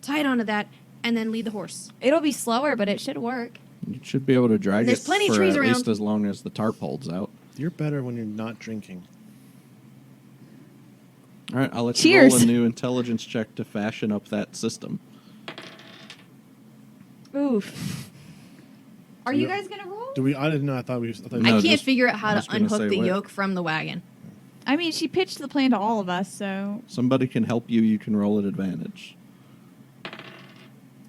tie it onto that, and then lead the horse. It'll be slower, but it should work. You should be able to drag There's it plenty of for trees at around. least as long as the tarp holds out. You're better when you're not drinking. All right, I'll let Cheers. you roll a new intelligence check to fashion up that system. Oof. Are Do you we- guys gonna roll? Do we? I didn't know. I thought we. No, I can't just- figure out how I to was gonna unhook say the what? yoke from the wagon. I mean, she pitched the plan to all of us, so Somebody can help you. You can roll at advantage.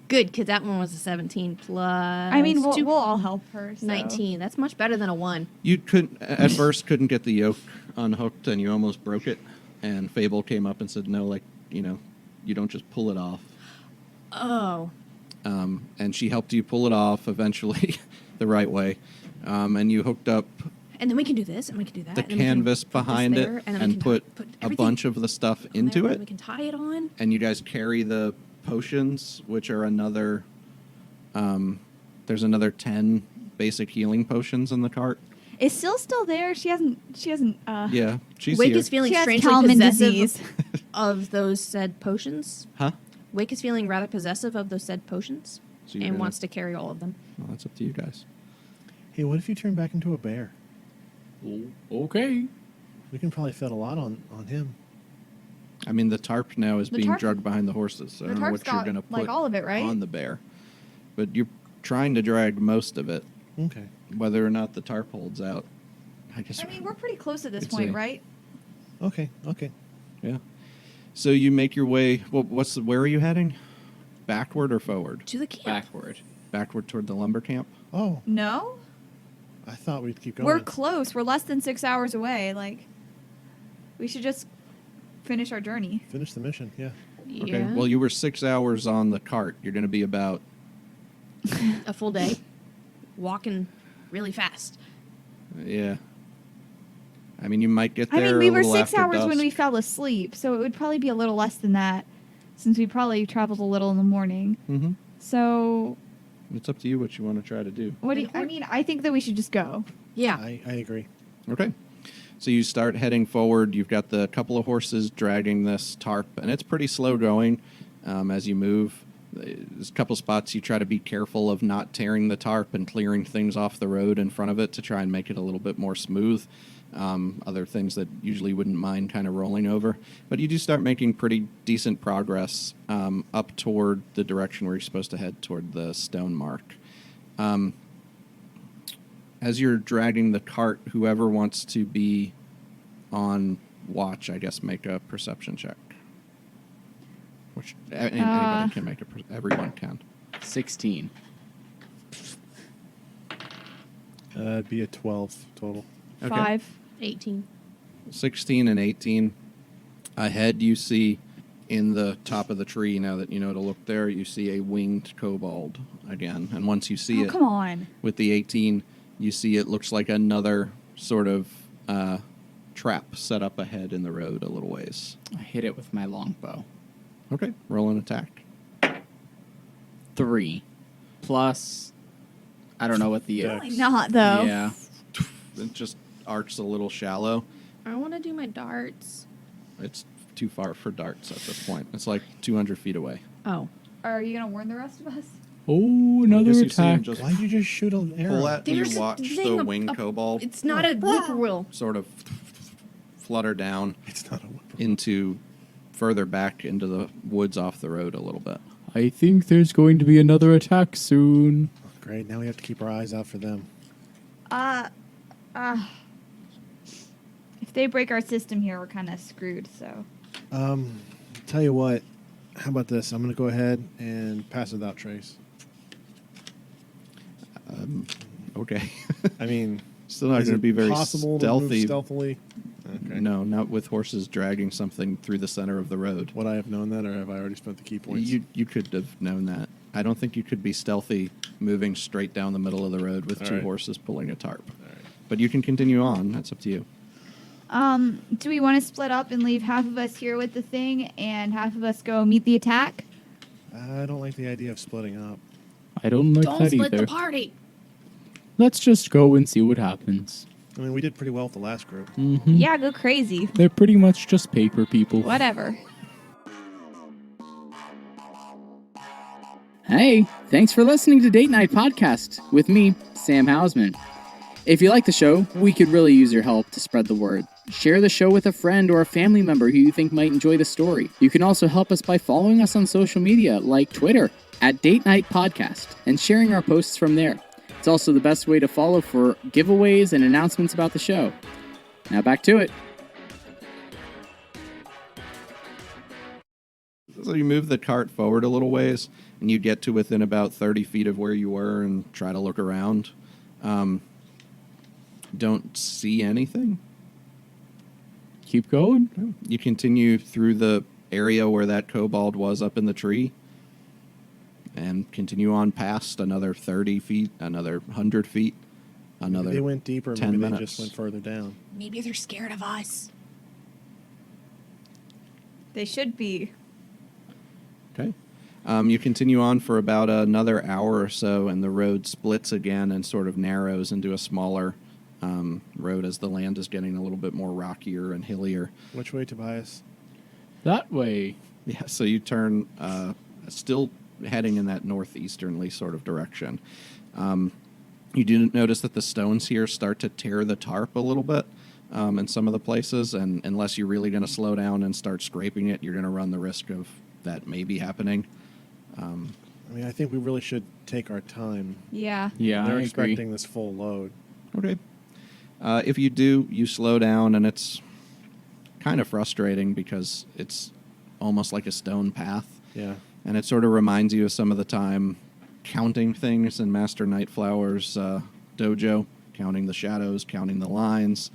Good, because that one was a 17 plus. I mean, two- we'll all help her. So. 19. That's much better than a 1. You couldn't at first couldn't get the yoke unhooked, and you almost broke it. And Fable came up and said, "No, you don't just pull it off." Oh. And she helped you pull it off eventually, the right way. And you hooked up And then we can do this, and we can do that. the and then we can canvas put this behind there, it and, then we and can put a everything bunch of the stuff on into there, it. and we can tie it on. And you guys carry the potions, which are another. There's another 10 basic healing potions in the cart. Is Syl still there? She hasn't. Yeah, she's Wake here. is feeling She has strangely Kalman possessive disease. of those said potions. Huh? Wake is feeling rather possessive of those said potions So you're and gonna- wants to carry all of them. Well, that's up to you guys. Hey, what if you turn back into a bear? Okay. We can probably fit a lot on him. I mean, the tarp now is The being tarp- dragged behind the horses, so I the don't know tarp's what you're got, going to like, put all of it, right? on the bear. But you're trying to drag most of it, Okay. whether or not the tarp holds out. I guess. I mean, we're pretty close at this It's point, a- right? Okay. Yeah. So you make your way. Where are you heading? Backward or forward? To the camp. Backward. Backward toward the lumber camp. Oh, No, I thought we'd keep going. we're close. We're less than 6 hours away. Like, we should just finish our journey. Finish the mission. Yeah. Okay. Yeah. Well, you were 6 hours on the cart. You're going to be about. A full day. Walking really fast. Yeah. I mean, you might get I there. mean, we a were little 6 after hours when dusk. we fell asleep, so it would probably be a little less than that, since we probably traveled a little in the morning. Mm-hmm. So, It's up to you what you want to try to do. what do you, I mean, I think that we should just go. Yeah. I agree. Okay. So you start heading forward. You've got the couple of horses dragging this tarp, and it's pretty slow going as you move. There's a couple spots you try to be careful of not tearing the tarp and clearing things off the road in front of it to try and make it a little bit more smooth. Other things that usually wouldn't mind kind of rolling over. But you do start making pretty decent progress up toward the direction where you're supposed to head toward the Stonemark. As you're dragging the cart, whoever wants to be on watch, I guess, make a perception check. Which anybody can make everyone can. 16. It'd be a 12 total. Okay. 5. 18. 16 and 18. Ahead, you see in the top of the tree, now that you know to look there, you see a winged kobold again. And once you see it Come on. with the 18, you see it looks like another sort of trap set up ahead in the road a little ways. I hit it with my longbow. Okay, roll an attack. 3. Plus, I don't know what the... Dex. Not, though. Yeah. It just arcs a little shallow. I want to do my darts. It's too far for darts at this point. It's like 200 feet away. Oh. Are you going to warn the rest of us? Oh, I another guess you see him attack. just Why'd you just shoot an arrow? pull at, There's you a watch thing the up- winged up- kobold It's not a whippoorwill. sort of flutter down It's not a weapon. into further back into the woods off the road a little bit. I think there's going to be another attack soon. Great. Now we have to keep our eyes out for them. If they break our system here, we're kind of screwed, so. Tell you what. How about this? I'm going to go ahead and pass without trace. Okay. I mean, Still not is going to it be very possible to move stealthy. stealthily? Okay. No, not with horses dragging something through the center of the road. Would I have known that, or have I already spent the key points? You could have known that. I don't think you could be stealthy moving straight down the middle of the road with All two right. horses pulling a tarp. All right. But you can continue on. That's up to you. Do we want to split up and leave half of us here with the thing and half of us go meet the attack? I don't like the idea of splitting up. I don't like Don't that split either. the party. Let's just go and see what happens. I mean, we did pretty well with the last group. Mm-hmm. Yeah, go crazy. They're pretty much just paper people. Whatever. Hey, thanks for listening to Date Night Podcast with me, Sam Hausman. If you like the show, we could really use your help to spread the word. Share the show with a friend or a family member who you think might enjoy the story. You can also help us by following us on social media like Twitter at Date Night Podcast and sharing our posts from there. It's also the best way to follow for giveaways and announcements about the show. Now back to it. So you move the cart forward a little ways, and you get to within about 30 feet of where you were and try to look around. Don't see anything. Keep going. You continue through the area where that kobold was up in the tree and continue on past another 30 feet, another 100 feet, another Maybe they went deeper. 10 Maybe minutes. they just went further down. Maybe they're scared of us. They should be. Okay. You continue on for about another hour or so, and the road splits again and sort of narrows into a smaller road as the land is getting a little bit more rockier and hillier. Which way, Tobias? That way. Yeah, so you turn, still heading in that northeasternly sort of direction. You do notice that the stones here start to tear the tarp a little bit in some of the places, and unless you're really going to slow down and start scraping it, you're going to run the risk of that maybe happening. I mean, I think we really should take our time. Yeah. Yeah, They're I agree. expecting this full load. Okay. If you do, you slow down, and it's kind of frustrating because it's almost like a stone path. Yeah. And it sort of reminds you of some of the time counting things in Master Nightflower's dojo, counting the shadows, counting the lines,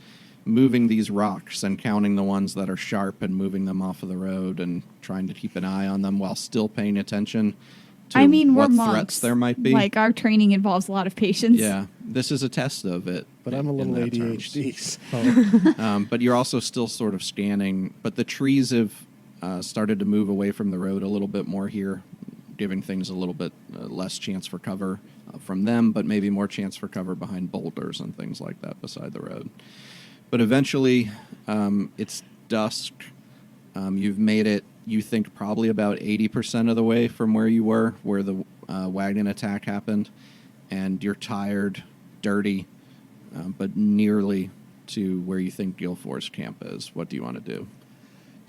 moving these rocks and counting the ones that are sharp and moving them off of the road and trying to keep an eye on them while still paying attention to I mean, we're what monks. threats there might be. Like, our training involves a lot of patience. Yeah, this is a test of it. But I'm a little in that ADHD. So. But you're also still sort of scanning. But the trees have started to move away from the road a little bit more here, giving things a little bit less chance for cover from them, but maybe more chance for cover behind boulders and things like that beside the road. But eventually, it's dusk. You've made it, you think, probably about 80% of the way from where you were, where the wagon attack happened. And you're tired, dirty, but nearly to where you think Guillfore's camp is. What do you want to do?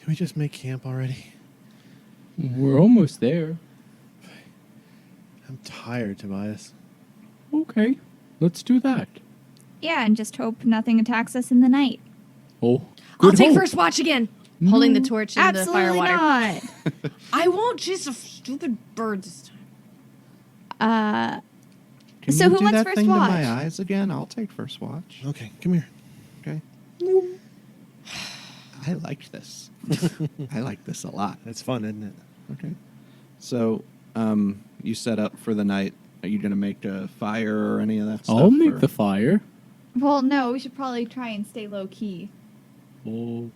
Can we just make camp already? We're almost there. I'm tired, Tobias. Okay, let's do that. Yeah, and just hope nothing attacks us in the night. Oh, I'll good take hope. first watch again. Holding the torch in the Absolutely firewater. not. I won't chase a stupid bird this time. Can So you who do wants that first thing watch? to my eyes again? I'll take first watch. Okay, come here. Okay. I like this. I like this a lot. It's fun, isn't it? Okay. So, you set up for the night. Are you going to make a fire or any of that stuff? I'll make or- the fire. Well, no, we should probably try and stay low key. Oh,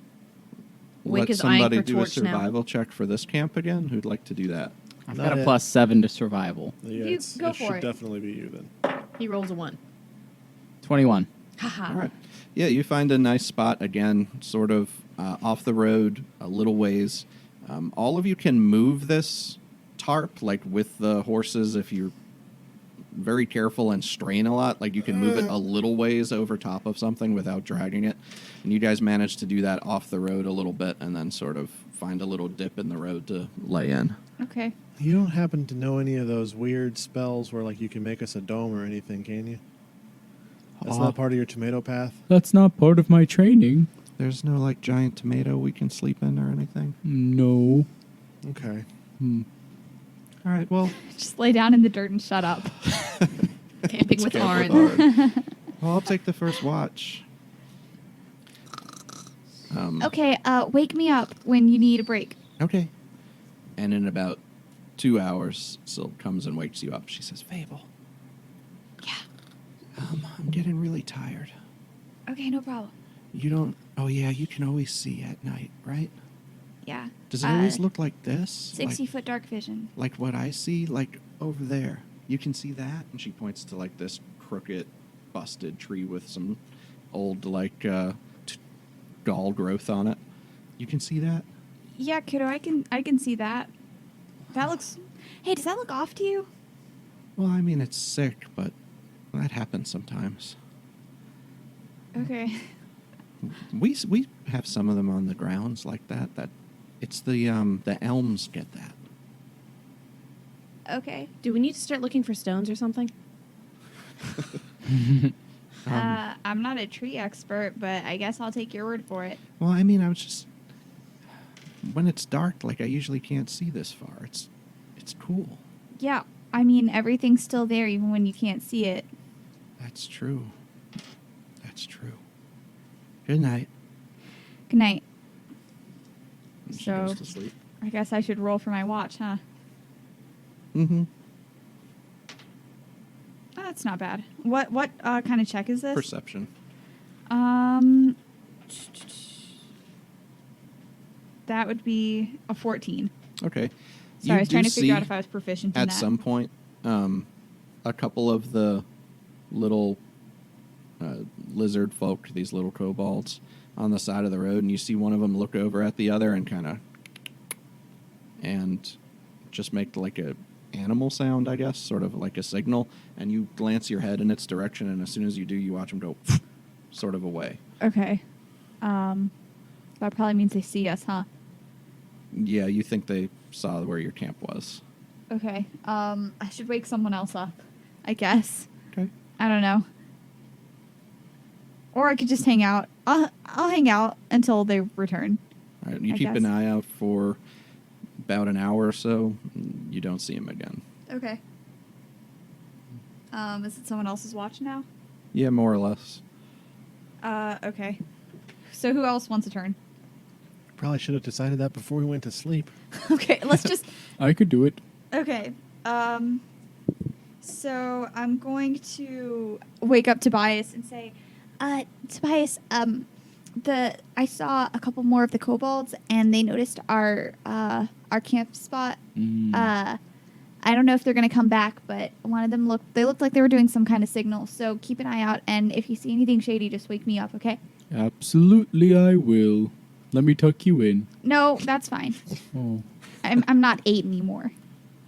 Whik Let is eyeing somebody for do a torch now. survival check for this camp again. Who'd like to do that? I've Not got a it. +7 to survival. Yeah, You go it for should it. definitely be you then. He rolls a 1. 21. Haha. All right. Yeah, you find a nice spot again, sort of off the road, a little ways. All of you can move this tarp, like with the horses, if you're very careful and strain a lot. Like you can move it a little ways over top of something without dragging it. And you guys managed to do that off the road a little bit and then sort of find a little dip in the road to lay in. Okay. You don't happen to know any of those weird spells where, like, you can make us a dome or anything, can you? That's not part of your tomato path? That's not part of my training. There's no like giant tomato we can sleep in or anything. No. Okay. All right, well, Just lay down in the dirt and shut up. Camping with camp Aaron. with Aaron. Well, I'll take the first watch. Okay, wake me up when you need a break. Okay. And in about 2 hours, Syl comes and wakes you up. She says, Fable. Yeah. I'm getting really tired. Okay, no problem. You don't... Oh, yeah, you can always see at night, right? Yeah. Does it always look like this? 60 foot dark vision. Like what I see? Like over there. You can see that? And she points to, like, this crooked, busted tree with some old, like, gall growth on it. You can see that? Yeah, kiddo, I can see that. That looks. Hey, does that look off to you? Well, I mean, it's sick, but that happens sometimes. Okay. We have some of them on the grounds like that. That it's the elms get that. Okay. Do we need to start looking for stones or something? I'm not a tree expert, but I guess I'll take your word for it. Well, I mean, I was just when it's dark, like I usually can't see this far. It's cool. Yeah, I mean everything's still there even when you can't see it. That's true. That's true. Good night. Good night. And she So- goes to sleep. I guess I should roll for my watch, huh? Mm-hmm. Oh, that's not bad. What kind of check is this? Perception. That would be a 14. Okay. Sorry, I was trying to see figure out if I was proficient in at that. some point, a couple of the little lizard folk, these little kobolds, on the side of the road, and you see one of them look over at the other and kind of and just make like a animal sound, I guess, sort of like a signal, and you glance your head in its direction, and as soon as you do, you watch them go sort of away. Okay. That probably means they see us, huh? Yeah, you think they saw where your camp was. Okay. I should wake someone else up, I guess. Okay. I don't know. Or I could just hang out. I'll hang out until they return. All right, you I keep an guess. eye out for about an hour or so. You don't see him again. Okay. Is it someone else's watch now? Yeah, more or less. Okay. So who else wants a turn? Probably should have decided that before we went to sleep. Okay, let's just... I could do it. Okay. So I'm going to wake up Tobias and say, Tobias, I saw a couple more of the kobolds, and they noticed our camp spot. I don't know if they're going to come back, but one of them looked like they were doing some kind of signal. So keep an eye out, and if you see anything shady, just wake me up, okay? Absolutely, I will. Let me tuck you in. No, that's fine. Oh. I'm not 8 anymore.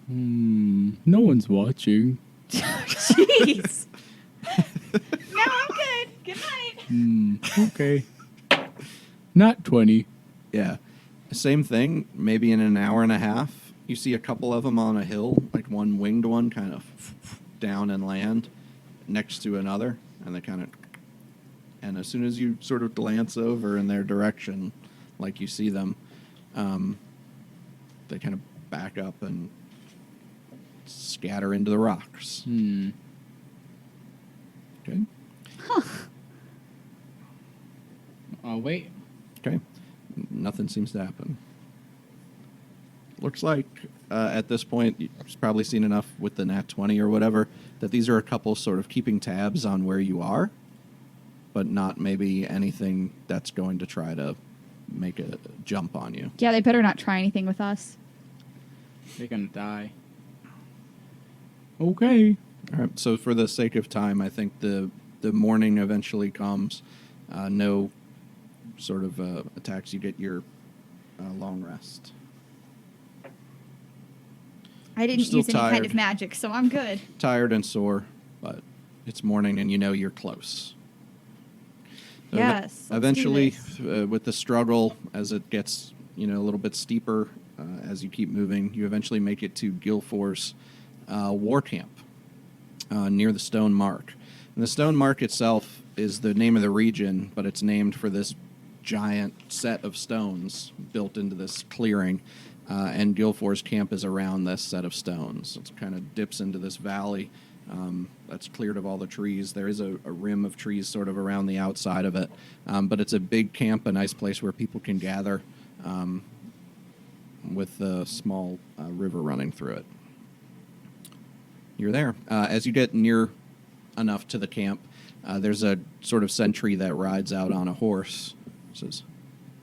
No one's watching. Jeez. No, I'm good. Good night. Okay. Not 20. Yeah. Same thing, maybe in an hour and a half, you see a couple of them on a hill, like one winged one kind of down and land next to another, and they kind of, and as soon as you sort of glance over in their direction, like you see them, they kind of back up and scatter into the rocks. Okay. Oh, wait. Okay. Nothing seems to happen. Looks like at this point, you've probably seen enough with the Nat 20 or whatever, that these are a couple sort of keeping tabs on where you are, but not maybe anything that's going to try to make a jump on you. Yeah, they better not try anything with us. They're gonna die. Okay. All right. So for the sake of time, I think the morning eventually comes. No sort of attacks. You get your long rest. I didn't Still use any kind tired. of magic, so I'm good. Tired and sore, but it's morning and you know you're close. So Yes, let's do eventually, this. with the struggle, as it gets a little bit steeper as you keep moving, you eventually make it to Guillfore's war camp near the Stonemark. And the Stonemark itself is the name of the region, but it's named for this giant set of stones built into this clearing. And Guillfore's camp is around this set of stones. It kind of dips into this valley that's cleared of all the trees. There is a rim of trees sort of around the outside of it. But it's a big camp, a nice place where people can gather with a small river running through it. You're there. As you get near enough to the camp, there's a sort of sentry that rides out on a horse. Says,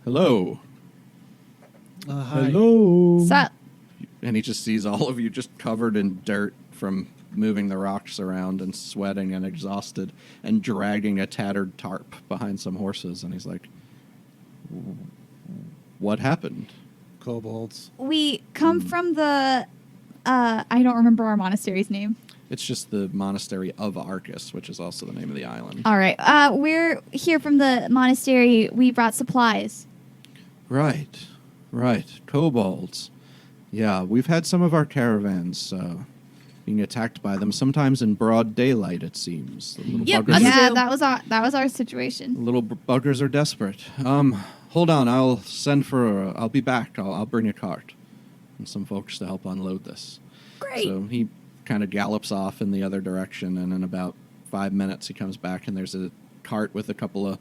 "Hello." Hi. Hello. Sup? And he just sees all of you just covered in dirt from moving the rocks around and sweating and exhausted and dragging a tattered tarp behind some horses. And he's like, "What happened?" Kobolds. We come from the... I don't remember our monastery's name. It's just the monastery of Arcas, which is also the name of the island. All right. We're here from the monastery. We brought supplies. Right. Kobolds. Yeah, we've had some of our caravans being attacked by them, sometimes in broad daylight, it seems. The little Yep, buggers us are- Yeah, too. that was our situation. The little buggers are desperate. Hold on, I'll send for. I'll be back. I'll bring a cart and some folks to help unload this. Great. So he kind of gallops off in the other direction, and in about 5 minutes he comes back, and there's a cart with a couple of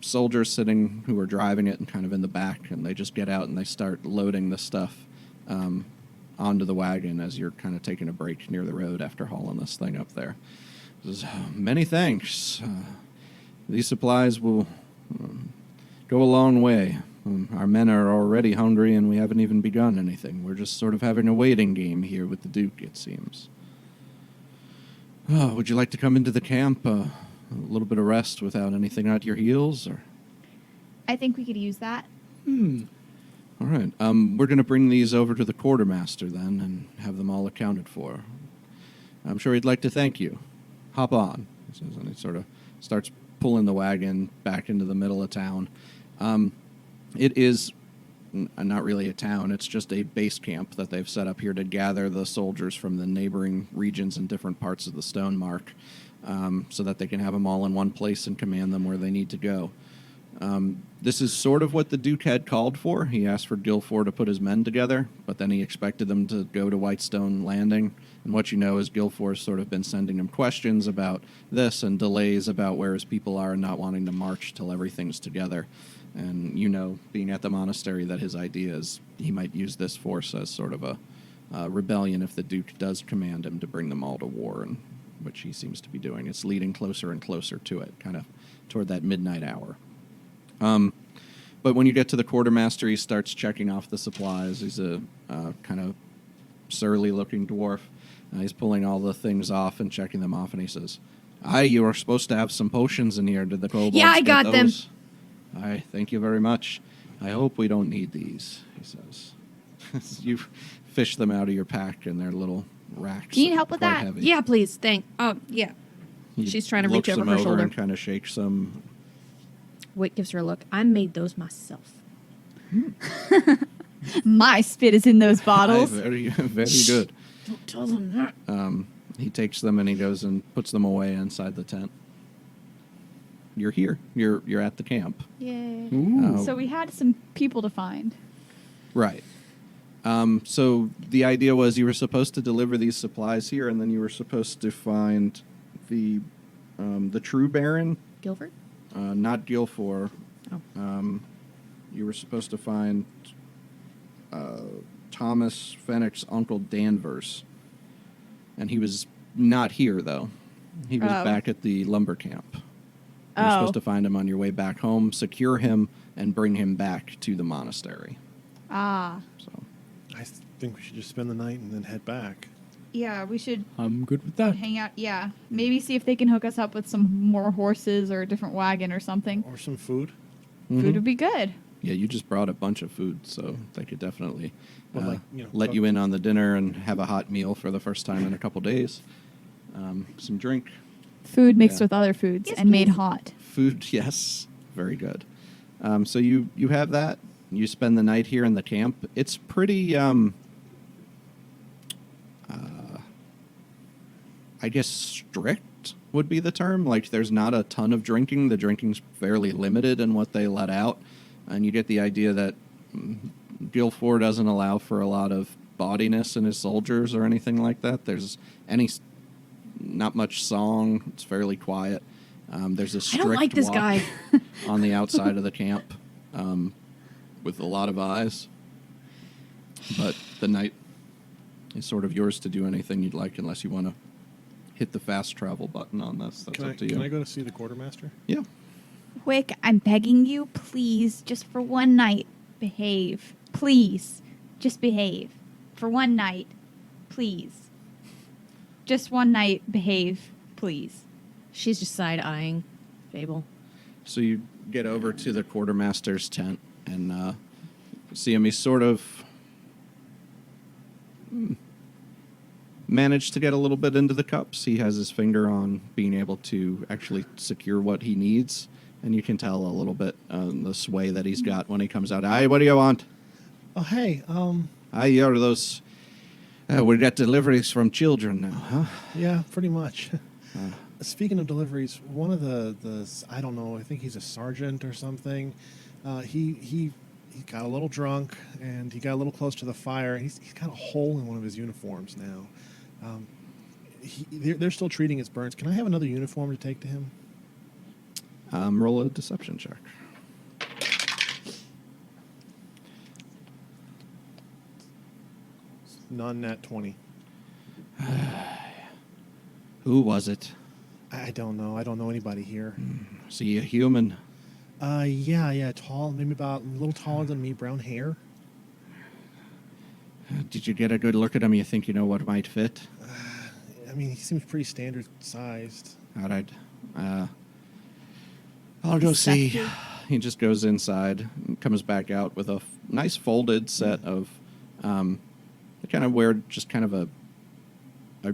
soldiers sitting who are driving it and kind of in the back, and they just get out and they start loading the stuff onto the wagon as you're kind of taking a break near the road after hauling this thing up there. Says, "Many thanks. These supplies will go a long way. Our men are already hungry, and we haven't even begun anything. We're just sort of having a waiting game here with the Duke, it seems. Would you like to come into the camp? A little bit of rest without anything at your heels? Or I think we could use that. all right. We're going to bring these over to the quartermaster then and have them all accounted for. I'm sure he'd like to thank you. Hop on," he says, and he sort of starts pulling the wagon back into the middle of town. It is not really a town. It's just a base camp that they've set up here to gather the soldiers from the neighboring regions and different parts of the Stonemark, so that they can have them all in one place and command them where they need to go. This is sort of what the Duke had called for. He asked for Guillfore to put his men together, but then he expected them to go to Whitestone Landing. And what you know is Guillfore's sort of been sending him questions about this and delays about where his people are and not wanting to march till everything's together. And you know, being at the monastery, that his idea is he might use this force as sort of a rebellion if the Duke does command him to bring them all to war and which he seems to be doing. It's leading closer and closer to it, kind of toward that midnight hour. But when you get to the quartermaster, he starts checking off the supplies. He's a kind of surly-looking dwarf. He's pulling all the things off and checking them off, and he says, "Aye, you were supposed to have some potions in here. Did the kobolds Yeah, I get got them." those?" "Aye, thank you very much. I hope we don't need these," he says. You fish them out of your pack, and they're little racks. Do you need help with quite that? heavy. Yeah, please. Oh, yeah. He She's trying to reach looks over them her shoulder. and kind of shakes them. Whik gives her a look. I made those myself. My spit is in those bottles. Aye, very, very good. Don't tell them that. He takes them and he goes and puts them away inside the tent. You're here. You're at the camp. Yay. So we had some people to find. Right. So the idea was you were supposed to deliver these supplies here, and then you were supposed to find the true Baron, Guilford? not Guillfore. Oh. You were supposed to find Thomas Fenwick's uncle Danvers, and he was not here though. He was Oh. back at the lumber camp. You're supposed to find him on your way back home, secure him, and bring him back to the monastery. Ah. So. I think we should just spend the night and then head back. Yeah, we should I'm good with that. hang out. Yeah. Maybe see if they can hook us up with some more horses or a different wagon or something. Or some food. Food would be good. Yeah, you just brought a bunch of food, so they could definitely Well, like, you know, let you in on the dinner and have a hot meal for the first time in a couple days. Some drink. Food mixed Yeah. with other foods Yes, and made please. hot. Food, yes. Very good. So you have that. You spend the night here in the camp. It's pretty, I guess strict would be the term. Like, there's not a ton of drinking. The drinking's fairly limited in what they let out. And you get the idea that Guillfore doesn't allow for a lot of bawdiness in his soldiers or anything like that. There's not much song. It's fairly quiet. There's a I strict don't like this watch guy. on the outside of the camp with a lot of eyes. But the night is sort of yours to do anything you'd like, unless you want to hit the fast travel button on this. That's up to you. Can I go to see the quartermaster? Yeah. Whik, I'm begging you, please, just for one night, behave. Please. Just behave. For one night, please. Just one night, behave, please. She's just side-eyeing Fable. So you get over to the quartermaster's tent and see him. He's sort of managed to get a little bit into the cups. He has his finger on being able to actually secure what he needs, and you can tell a little bit on the sway that he's got when he comes out. "Aye, what do you want?" Oh, hey, "Aye, you're those... we got deliveries from children now, huh?" yeah, pretty much. Speaking of deliveries, one of the I don't know, I think he's a sergeant or something. He got a little drunk and he got a little close to the fire. He's got a hole in one of his uniforms now. They're still treating his burns. Can I have another uniform to take to him? Roll a deception check. Non-nat 20. Who was it? I don't know. I don't know anybody here. Is he a human? Yeah, tall, maybe about a little taller than me, brown hair. Did you get a good look at him? You think you know what might fit? I mean, he seems pretty standard sized. All right. I'll go see. Sexy. He just goes inside and comes back out with a nice folded set of, they kind of wear just kind of a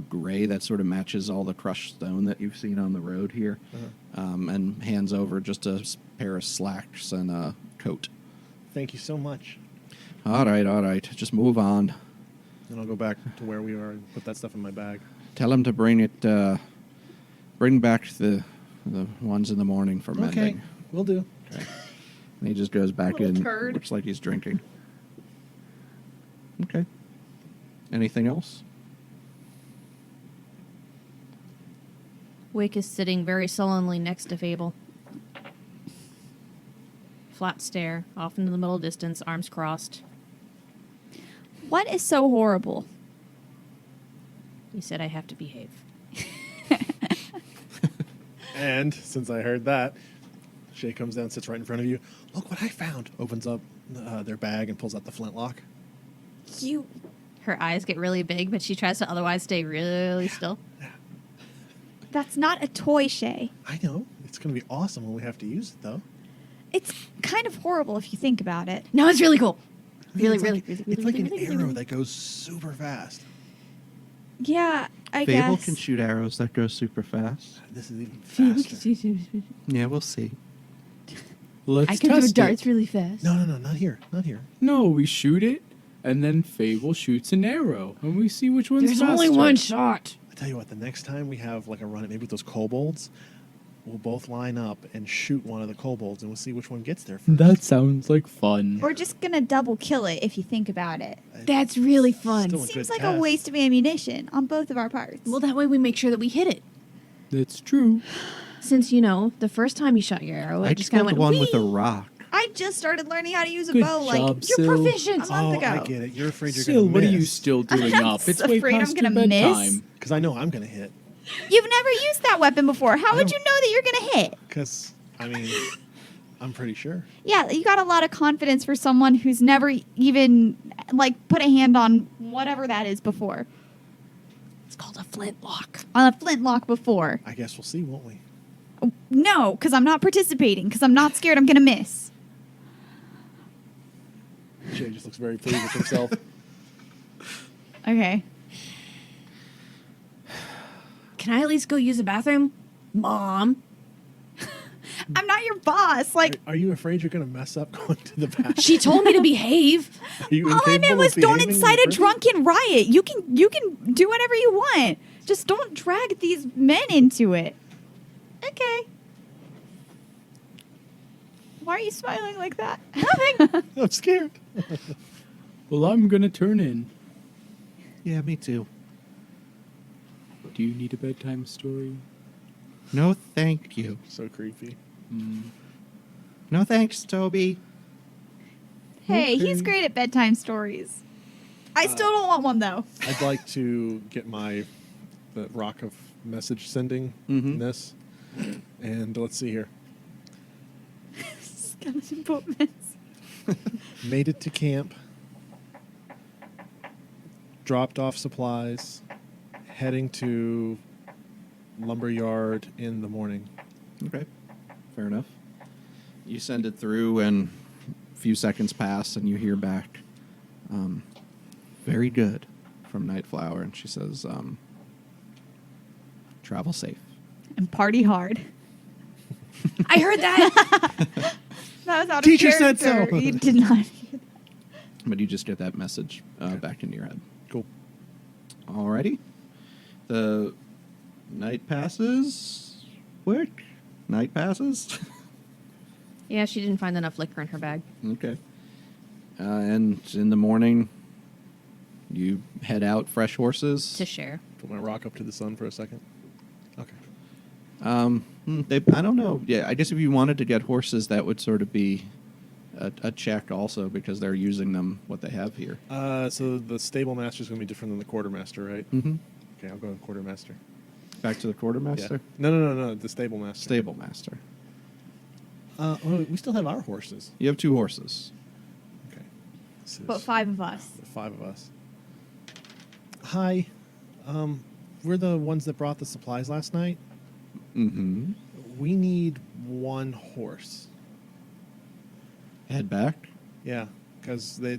gray that sort of matches all the crushed stone that you've seen on the road here, and hands over just a pair of slacks and a coat. Thank you so much. All right. Just move on. And I'll go back to where we are and put that stuff in my bag. Tell him to bring back the ones in the morning for mending. Okay, will do. Okay. And he just goes back Little in. turd. Looks like he's drinking. Okay. Anything else? Whik is sitting very sullenly next to Fable. Flat stare, off into the middle distance, arms crossed. What is so horrible? He said, "I have to behave." And since I heard that, Shae comes down, sits right in front of you. Look what I found. Opens up their bag and pulls out the flintlock. You. Her eyes get really big, but she tries to otherwise stay really still. That's not a toy, Shae. I know. It's going to be awesome when we have to use it, though. It's kind of horrible if you think about it. No, it's really cool. Really, It's really, like, really, It's really, like really, an really, arrow really. that goes super fast. Yeah, I Fable guess. can shoot arrows that go super fast. This is even faster. Yeah, we'll see. Let's I can throw test darts it. really fast. No, not here. Not here. No, we shoot it, and then Fable shoots an arrow, and we see which one's There's faster. only one shot. I tell you what, the next time we have like a run at maybe with those kobolds, we'll both line up and shoot one of the kobolds, and we'll see which one gets there first. That sounds like fun. We're just gonna double kill it if you think about it. That's really fun. Still a Seems good like test. a waste of ammunition on both of our parts. Well, that way we make sure that we hit it. That's true. Since, the first time you shot your arrow, I it just just kind got of the went, one with a "Whee!" rock. I just started learning how to use a Good bow job, like Sil. You're proficient. a month Oh, ago. I get it. You're afraid you're Sil, going to what miss. are you still doing I'm up? It's way afraid I'm past your gonna miss. bedtime. Because I know I'm going to hit. You've never used that weapon before. How would you know that you're gonna hit? Because, I mean, I'm pretty sure. Yeah, you got a lot of confidence for someone who's never even put a hand on whatever that is before. It's called a flintlock. On a flintlock before. I guess we'll see, won't we? No, because I'm not participating. Because I'm not scared I'm gonna miss. Shae just looks very pleased with himself. Okay. Can I at least go use the bathroom? Mom. I'm not your boss. Are you afraid you're going to mess up going to the bathroom? She told me to behave. Are you All I meant incapable was of don't behaving in incite the a first drunken riot. You can do whatever you want. Just don't drag these men into it. Okay. Why are you smiling like that? Nothing. place? I'm scared. Well, I'm gonna turn in. Yeah, me too. Do you need a bedtime story? No, thank you. So creepy. No, thanks, Toby. Hey, Okay. he's great at bedtime stories. I still don't want one though. I'd like to get the rock of message sending Mhm. this. And let's see here. Skeleton boatmans. Made it to camp. Dropped off supplies. Heading to lumberyard in the morning. Okay, fair enough. You send it through, and a few seconds pass, and you hear back, very good, from Nightflower, and she says, travel safe. And party hard. I heard that. That was out Teacher of said character. so. You did not. But you just get that message back into your head. Cool. Alrighty. The night passes. Whik. Night passes. Yeah, she didn't find enough liquor in her bag. Okay. And in the morning, you head out fresh horses. To share. Put my rock up to the sun for a second. Okay. I don't know. Yeah, I guess if you wanted to get horses, that would sort of be a check also, because they're using them what they have here. So the stable master is going to be different than the quartermaster, right? Mm-hmm. Okay, I'll go with quartermaster. Back to the quartermaster. Yeah. No. The stable master. Stable master. We still have our horses. You have 2 horses. Okay. This is But 5 of us. the 5 of us. Hi. We're the ones that brought the supplies last night. Mm-hmm. We need 1 horse. Head back. Yeah, because the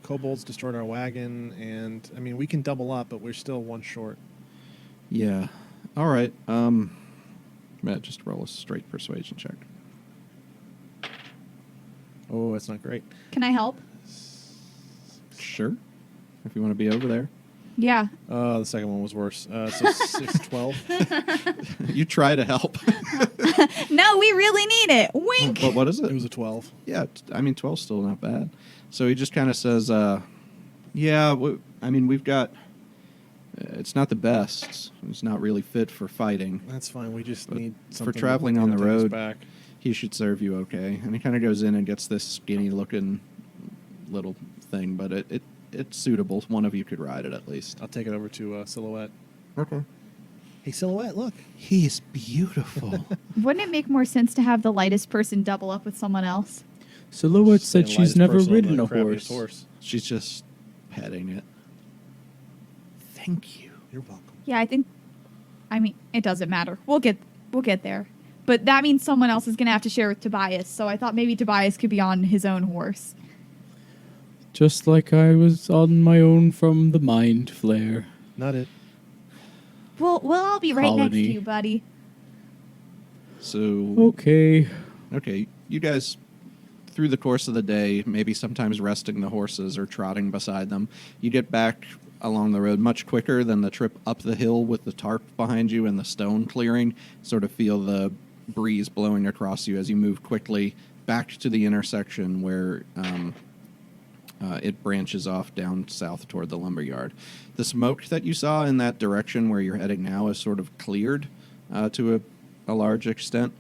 kobolds destroyed our wagon, and I mean we can double up, but we're still 1 short. Yeah. All right. Matt, just roll a straight persuasion check. Oh, that's not great. Can I help? Sure. If you want to be over there. Yeah. The second one was worse. So 6, 12. You try to help. No, we really need it. Wink. But what is It it? was a 12. Yeah, I mean, 12's still not bad. So he just kind of says, we've got, it's not the best. It's not really fit for fighting. That's fine. We just But need for something traveling that, on the take us road, back. he should serve you okay. And he kind of goes in and gets this skinny-looking little thing, but it's suitable. One of you could ride it at least. I'll take it over to Silhouette. Okay. Hey, Silhouette, look. He is beautiful. Wouldn't it make more sense to have the lightest person double up with someone else? Silhouette said Saying she's lightest never person on ridden the a crappiest horse. She's just petting it. Thank you. You're welcome. Yeah, I mean, it doesn't matter. We'll get there. But that means someone else is going to have to share with Tobias. So I thought maybe Tobias could be on his own horse. Just like I was on my own from the mind flare. Not it. We'll all be right next to Colony. you, buddy. So, Okay. okay, you guys, through the course of the day, maybe sometimes resting the horses or trotting beside them, you get back along the road much quicker than the trip up the hill with the tarp behind you and the stone clearing. Sort of feel the breeze blowing across you as you move quickly back to the intersection where it branches off down south toward the lumberyard. The smoke that you saw in that direction where you're heading now is sort of cleared to a large extent,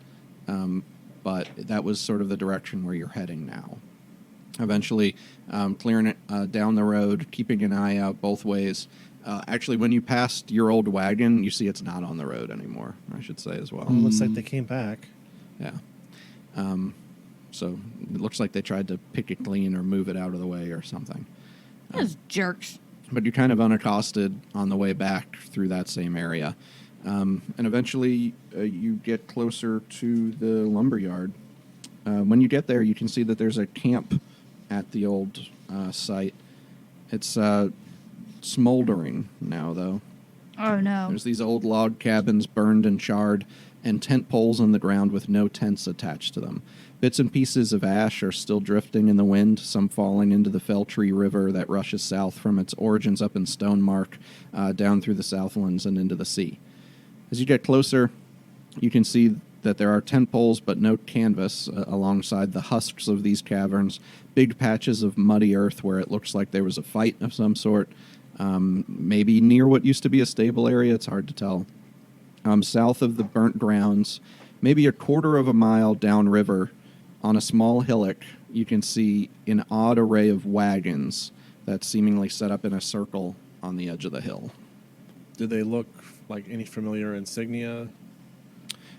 but that was sort of the direction where you're heading now. Eventually, clearing it down the road, keeping an eye out both ways. Actually, when you passed your old wagon, you see it's not on the road anymore, I should say as well. Well, it looks like they came back. Yeah. So it looks like they tried to pick it clean or move it out of the way or something. Those jerks. But you're kind of unaccosted on the way back through that same area. And eventually you get closer to the lumberyard. When you get there, you can see that there's a camp at the old site. It's smoldering now, though. Oh, no. There's these old log cabins burned and charred, and tent poles in the ground with no tents attached to them. Bits and pieces of ash are still drifting in the wind, some falling into the Felltree River that rushes south from its origins up in Stonemark, down through the Southlands and into the sea. As you get closer, you can see that there are tent poles but no canvas alongside the husks of these caverns, big patches of muddy earth where it looks like there was a fight of some sort, maybe near what used to be a stable area. It's hard to tell. South of the burnt grounds, maybe a quarter of a mile downriver, on a small hillock, you can see an odd array of wagons that seemingly set up in a circle on the edge of the hill. Did they look like any familiar insignia?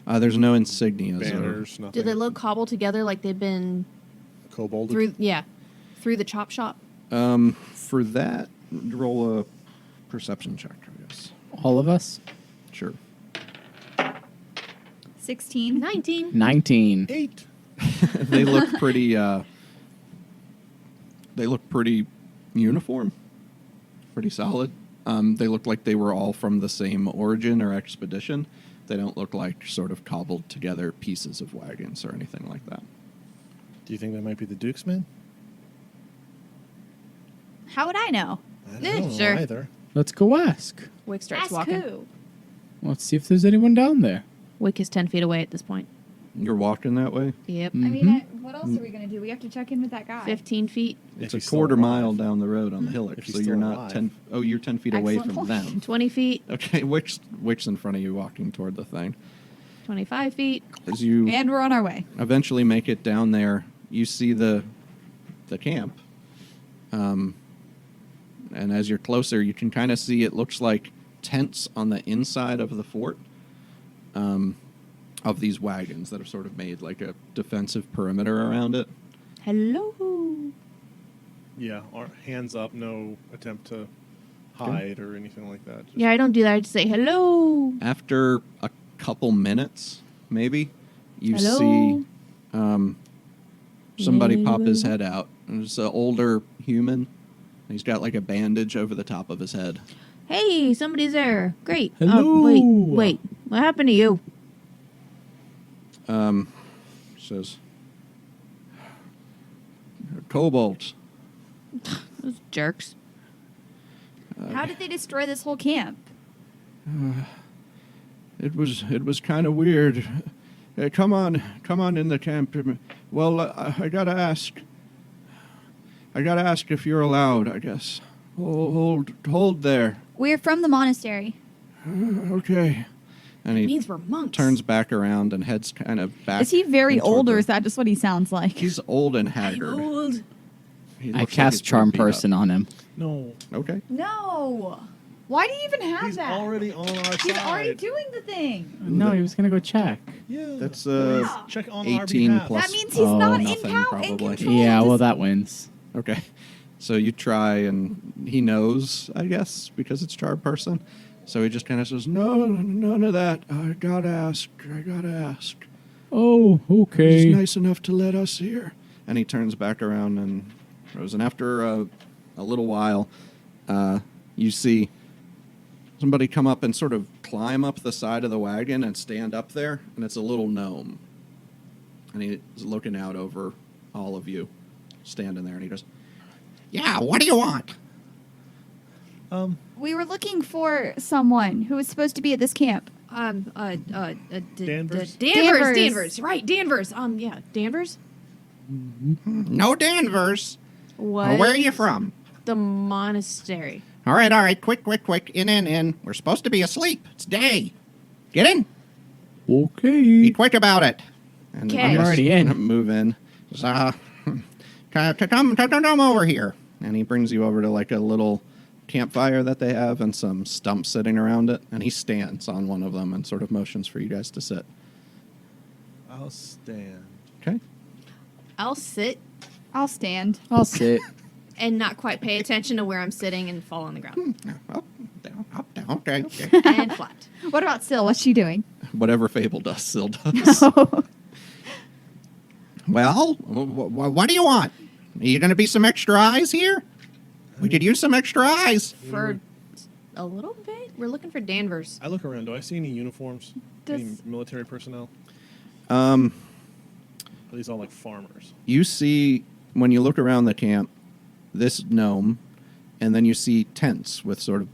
There's no insignias. Banners? Nothing? Do they look cobbled together like they've been Kobold? through the chop shop? For that, roll a perception check, I guess. All of us? Sure. 16. 19. 19. 8. They look pretty. They look pretty uniform, pretty solid. They look like they were all from the same origin or expedition. They don't look like sort of cobbled together pieces of wagons or anything like that. Do you think that might be the Duke's men? How would I know? I don't know Sure. either. Let's go ask. Whik starts Ask walking. who? Let's see if there's anyone down there. Whik is 10 feet away at this point. You're walking that way? Yep. I mean, what else are we going to do? We have to check in with that guy. 15 feet. If It's a he's still quarter mile alive. down the road on the hillock, If he's so you're still not alive. 10. Oh, you're 10 feet away Excellent from point. them. 20 feet. Okay, Wick's in front of you, walking toward the thing. 25 feet. As you And we're on our way. eventually make it down there, you see the camp. And as you're closer, you can kind of see it looks like tents on the inside of the fort, of these wagons that are sort of made like a defensive perimeter around it. Hello. Yeah, our hands up, no attempt to hide or anything like that. Just Yeah, I don't do that. I just say hello. After a couple minutes, maybe, you Hello? see somebody pop his Hello? head out. And it's an older human. He's got like a bandage over the top of his head. Hey, somebody's there. Great. Hello. Wait. What happened to you? Says, kobolds. Those jerks. How did they destroy this whole camp? It was kind of weird. Come on in the camp. Well, I gotta ask if you're allowed, I guess. Hold there. We're from the monastery. Okay. And It he means we're monks. turns back around and heads kind of back. Is he very in toward old, or the- is that just what he sounds like? He's old and I'm haggard. old. He I looks like cast he's Charm beat up. Person on him. no. Okay. No. Why do you even have He's that? already on our side. He's already doing the thing. No, he was gonna go check. Yeah. That's check on our 18 behalf. plus. That means he's not in nothing, power, in probably. control. Yeah, well, that wins. Okay. So you try, and he knows, I guess, because it's charred person. So he just kind of says, no, none of that. I gotta ask. Oh, He's okay. nice enough to let us here. And he turns back around and goes. And after a little while, you see somebody come up and sort of climb up the side of the wagon and stand up there. And it's a little gnome. And he's looking out over all of you, standing there. And he goes, yeah, what do you want? We were looking for someone who was supposed to be at this camp. Danvers? Danvers. Right, Danvers. Yeah, Danvers. No Danvers. What? Where are you from? The monastery. All right. Quick. In. We're supposed to be asleep. It's day. Get in. Be Okay. quick about it. And Okay. I'm already in. Move in. Come over here. And he brings you over to like a little campfire that they have and some stumps sitting around it. And he stands on one of them and sort of motions for you guys to sit. I'll stand. Okay. I'll sit I'll stand. I'll sit. and not quite pay attention to where I'm sitting and fall on the ground. Up, down. Okay. And flat. What about Syl? What's she doing? Whatever Fable does, Syl does. Well, what do you want? Are you going to be some extra eyes here? We could use some extra eyes. For a little bit? We're looking for Danvers. I look around. Do I see any uniforms? Any Does- military personnel? Are these all like farmers? You see, when you look around the camp, this gnome, and then you see tents with sort of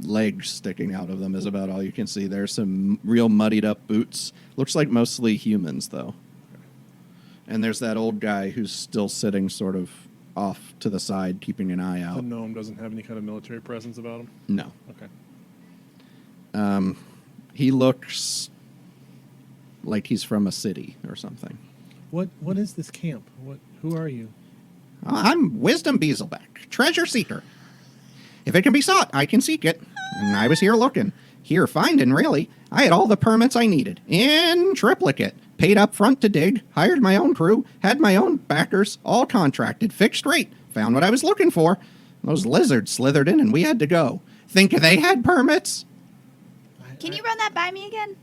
legs sticking out of them is about all you can see. There's some real muddied up boots. Looks like mostly humans, though. And there's that old guy who's still sitting sort of off to the side, keeping an eye The out. gnome doesn't have any kind of military presence about him? No. Okay. He looks like he's from a city or something. What is this camp? Who are you? I'm Wisdom Beaselback, treasure seeker. If it can be sought, I can seek it. And I was here looking. Here finding, really. I had all the permits I needed. In triplicate. Paid up front to dig. Hired my own crew. Had my own backers. All contracted. Fixed rate. Found what I was looking for. Those lizards slithered in and we had to go. Think they had permits? Can you run that by me again?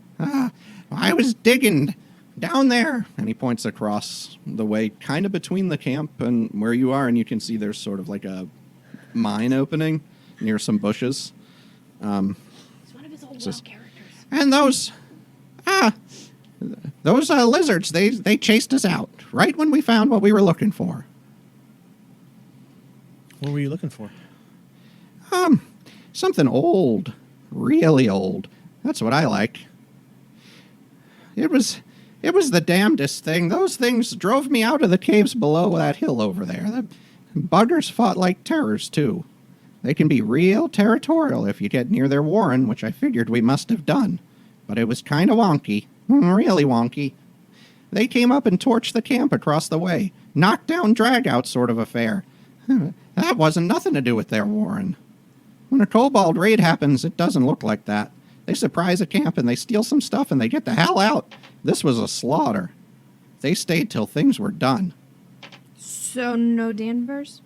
I was digging down there. And he points across the way, kind of between the camp and where you are. And you can see there's sort of like a mine opening near some bushes. It's one of his old Just- wild characters. And those lizards, they chased us out right when we found what we were looking for. What were you looking for? Something old, really old. That's what I like. It was the damnedest thing. Those things drove me out of the caves below that hill over there. The buggers fought like terrors, too. They can be real territorial if you get near their warren, which I figured we must have done. But it was kind of wonky. Really wonky. They came up and torched the camp across the way. Knocked down, drag out sort of affair. That wasn't nothing to do with their warren. When a kobold raid happens, it doesn't look like that. They surprise a camp and they steal some stuff and they get the hell out. This was a slaughter. They stayed till things were done. So, no Danvers?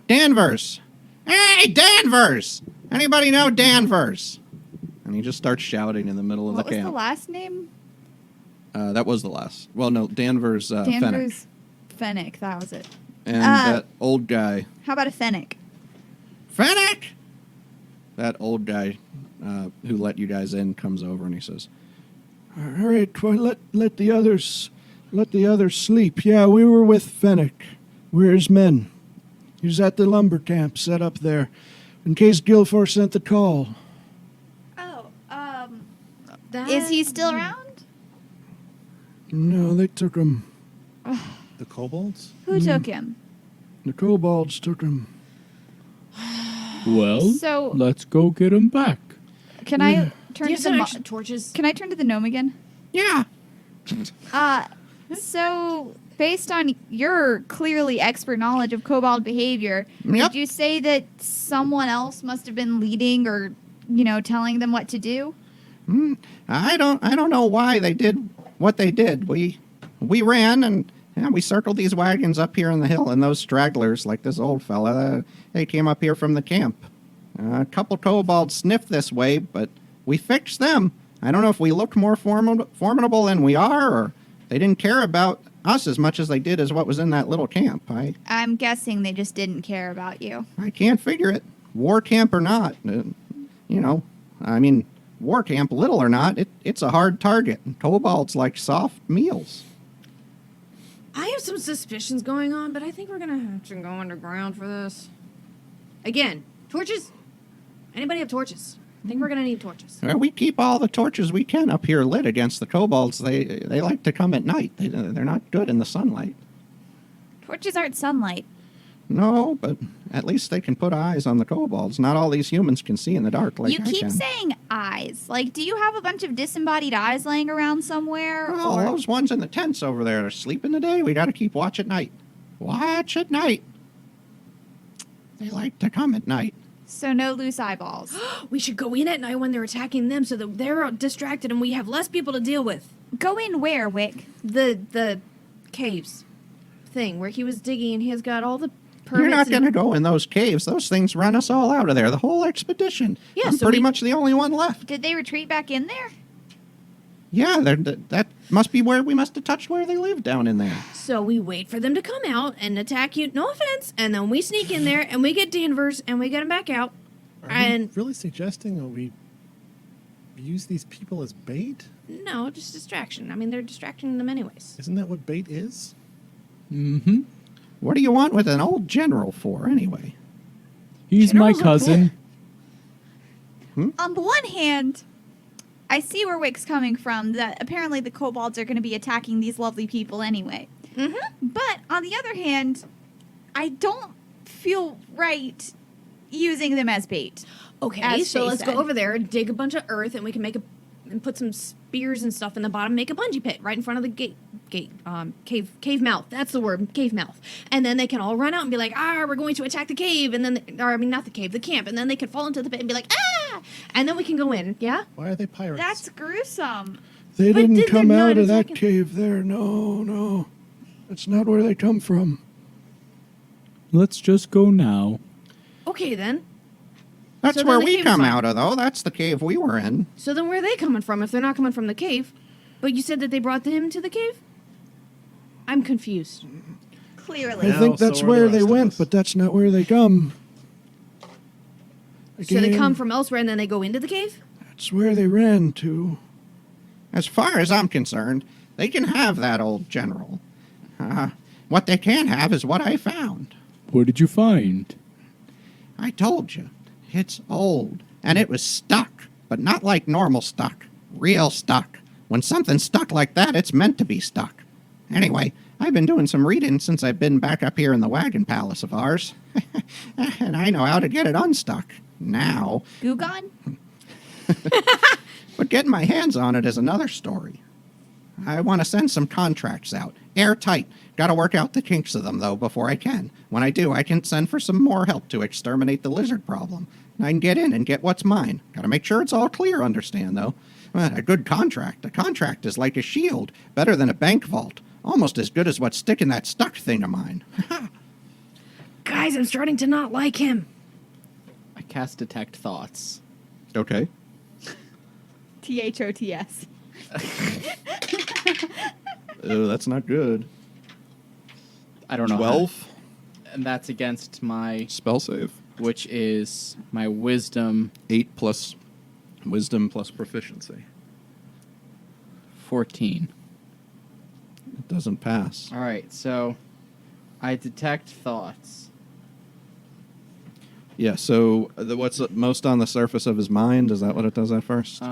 Danvers. Hey, Danvers! Anybody know Danvers? And he just starts shouting in the middle of What the was camp. the last name? That was the last. Well, no, Danvers, Fennec. Danvers. Fennec, that was it. And that old guy. How about a Fennec? Fennec! That old guy who let you guys in comes over and he says, All right, well, let the others sleep. Yeah, we were with Fennec. We're his men. He was at the lumber camp set up there in case Guillfore sent the call. Oh, That... is he still around? No, they took him. The kobolds? Who took him? The kobolds took him. Well, So- let's go get him back. Can I Do turn you to have the some extra torches? Can I turn to the gnome again? yeah. So, based on your clearly expert knowledge of kobold behavior, Yep. would you say that someone else must have been leading or, telling them what to do? I don't know why they did what they did. We ran and we circled these wagons up here on the hill, and those stragglers, like this old fella, they came up here from the camp. A couple kobolds sniffed this way, but we fixed them. I don't know if we look more formidable than we are, or they didn't care about us as much as they did as what was in that little camp. I'm guessing they just didn't care about you. I can't figure it. War camp or not, war camp, little or not, it's a hard target. Kobolds like soft meals. I have some suspicions going on, but I think we're going to have to go underground for this. Again, torches? Anybody have torches? I think we're going to need torches. Well, we keep all the torches we can up here lit against the kobolds. They like to come at night. They're not good in the sunlight. Torches aren't sunlight. No, but at least they can put eyes on the kobolds. Not all these humans can see in the dark like You I keep can. saying eyes. Like, do you have a bunch of disembodied eyes laying around somewhere? Oh, or... those ones in the tents over there are sleeping today. We got to keep watch at night. Watch at night. They like to come at night. So no loose eyeballs. We should go in at night when they're attacking them so that they're distracted and we have less people to deal with. Go in where, Whik? The caves thing where he was digging and he has got all the permits. You're not going to go in those caves. Those things run us all out of there. The whole expedition. Yeah, I'm so pretty we- much the only one left. Did they retreat back in there? Yeah, that must be where we must have touched where they live down in there. So we wait for them to come out and attack you. No offense. And then we sneak in there and we get Danvers and we get them back out. Are And you really suggesting that we use these people as bait? no, just distraction. I mean, they're distracting them anyways. Isn't that what bait is? Mm-hmm. What do you want with an old general for, anyway? He's my Generals are cousin. On the one hand, I see where Wyk's coming from, that apparently the kobolds are going to be attacking these lovely people anyway. Mm-hmm. But on the other hand, I don't feel right using them as bait. Okay, As so Shae let's said. go over there, dig a bunch of earth, and we can and put some spears and stuff in the bottom, make a bungee pit right in front of the cave mouth. That's the word, cave mouth. And then they can all run out and be like, we're going to attack the cave, and then, not the cave, the camp, and then they can fall into the pit and be like, and then we can go in, yeah? Why are they pirates? That's gruesome. They But didn't they're come not out of that attacking- cave there. No. That's not where they come from. Let's just go now. Okay, then. That's So then where the we cave come is fine. out of, though. That's the cave we were in. So then where are they coming from if they're not coming from the cave? But you said that they brought him to the cave? I'm confused. Clearly. I Now, think so that's are the where rest they of went, us. but that's not where they come. So they Again, come from elsewhere and then they go into the cave? That's where they ran to. As far as I'm concerned, they can have that old general. What they can't have is what I found. What did you find? I told you. It's old. And it was stuck. But not like normal stuck. Real stuck. When something's stuck like that, it's meant to be stuck. Anyway, I've been doing some reading since I've been back up here in the wagon palace of ours. And I know how to get it unstuck. Now. Gugon? But getting my hands on it is another story. I want to send some contracts out. Airtight. Got to work out the kinks of them, though, before I can. When I do, I can send for some more help to exterminate the lizard problem. I can get in and get what's mine. Got to make sure it's all clear, understand, though. A good contract. A contract is like a shield. Better than a bank vault. Almost as good as what's sticking that stuck thing of mine. Guys, I'm starting to not like him. I cast Detect Thoughts. Okay. THOTS. Oh, that's not good. I don't know. 12. And that's against my, Spell save. which is my wisdom 8 plus wisdom plus proficiency. 14. It doesn't pass. All right, so I detect thoughts. Yeah, so what's most on the surface of his mind? Is that what it does at first?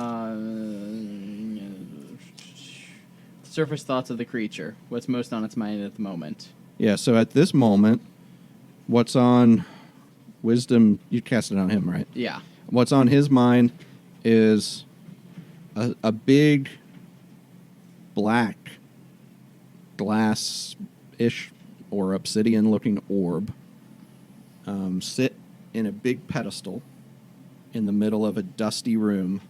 Surface thoughts of the creature. What's most on its mind at the moment? Yeah, so at this moment, what's on wisdom, you cast it on him, right? Yeah. What's on his mind is a big black glass-ish or obsidian-looking orb sit in a big pedestal in the middle of a dusty room.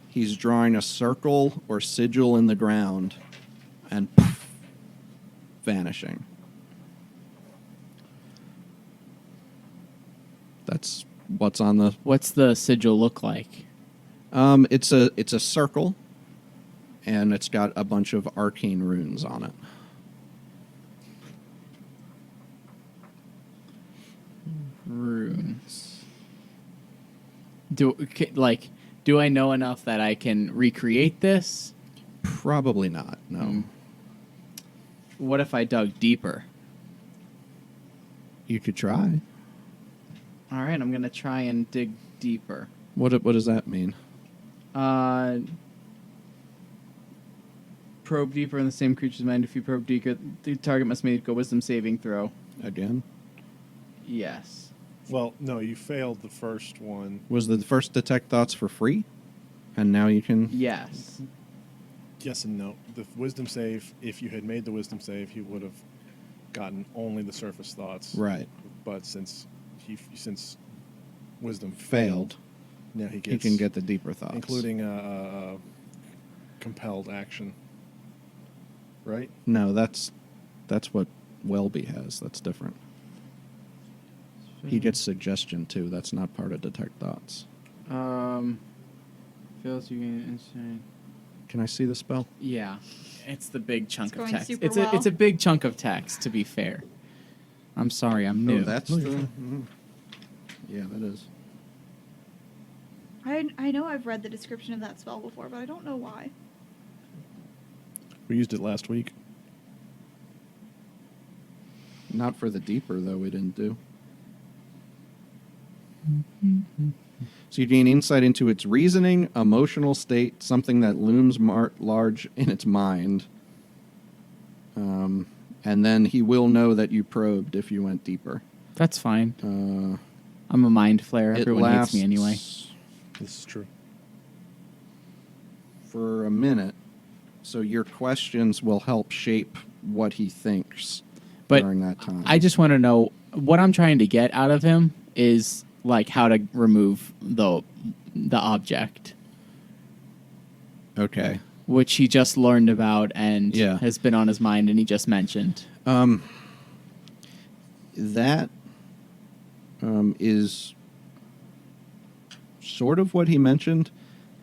He's drawing a circle or sigil in the ground and poof, vanishing. That's what's on the... What's the sigil look like? It's a circle, and it's got a bunch of arcane runes on it. Runes. Do I know enough that I can recreate this? Probably not, no. What if I dug deeper? You could try. All right, I'm going to try and dig deeper. What does that mean? Probe deeper in the same creature's mind. If you probe deeper, the target must make a wisdom saving throw. Again? Yes. Well, no, you failed the first one. Was the first detect thoughts for free? And now you can... Yes. Yes and no. The wisdom save, if you had made the wisdom save, he would have gotten only the surface thoughts. Right. But since wisdom Failed. now he You gets can get the deeper thoughts. including a compelled action. Right? No, that's what Welby has. That's different. He gets suggestion, too. That's not part of detect thoughts. Feels you gain insight. Can I see the spell? Yeah, it's the big chunk It's of going text. super It's well. a big chunk of text. To be fair, I'm sorry, I'm new. Oh, that's the... Mhm. Yeah, that is. I know I've read the description of that spell before, but I don't know why. We used it last week. Not for the deeper, though, we didn't do. So you gain insight into its reasoning, emotional state, something that looms large in its mind. And then he will know that you probed if you went deeper. That's fine. Uh, I'm a mind flayer. it Everyone hates me anyway. This is true. For a minute. So your questions will help shape what he thinks But during that time. I just want to know what I'm trying to get out of him is like how to remove the object, Okay. which he just learned about and Yeah. has been on his mind, and he just mentioned. That is sort of what he mentioned,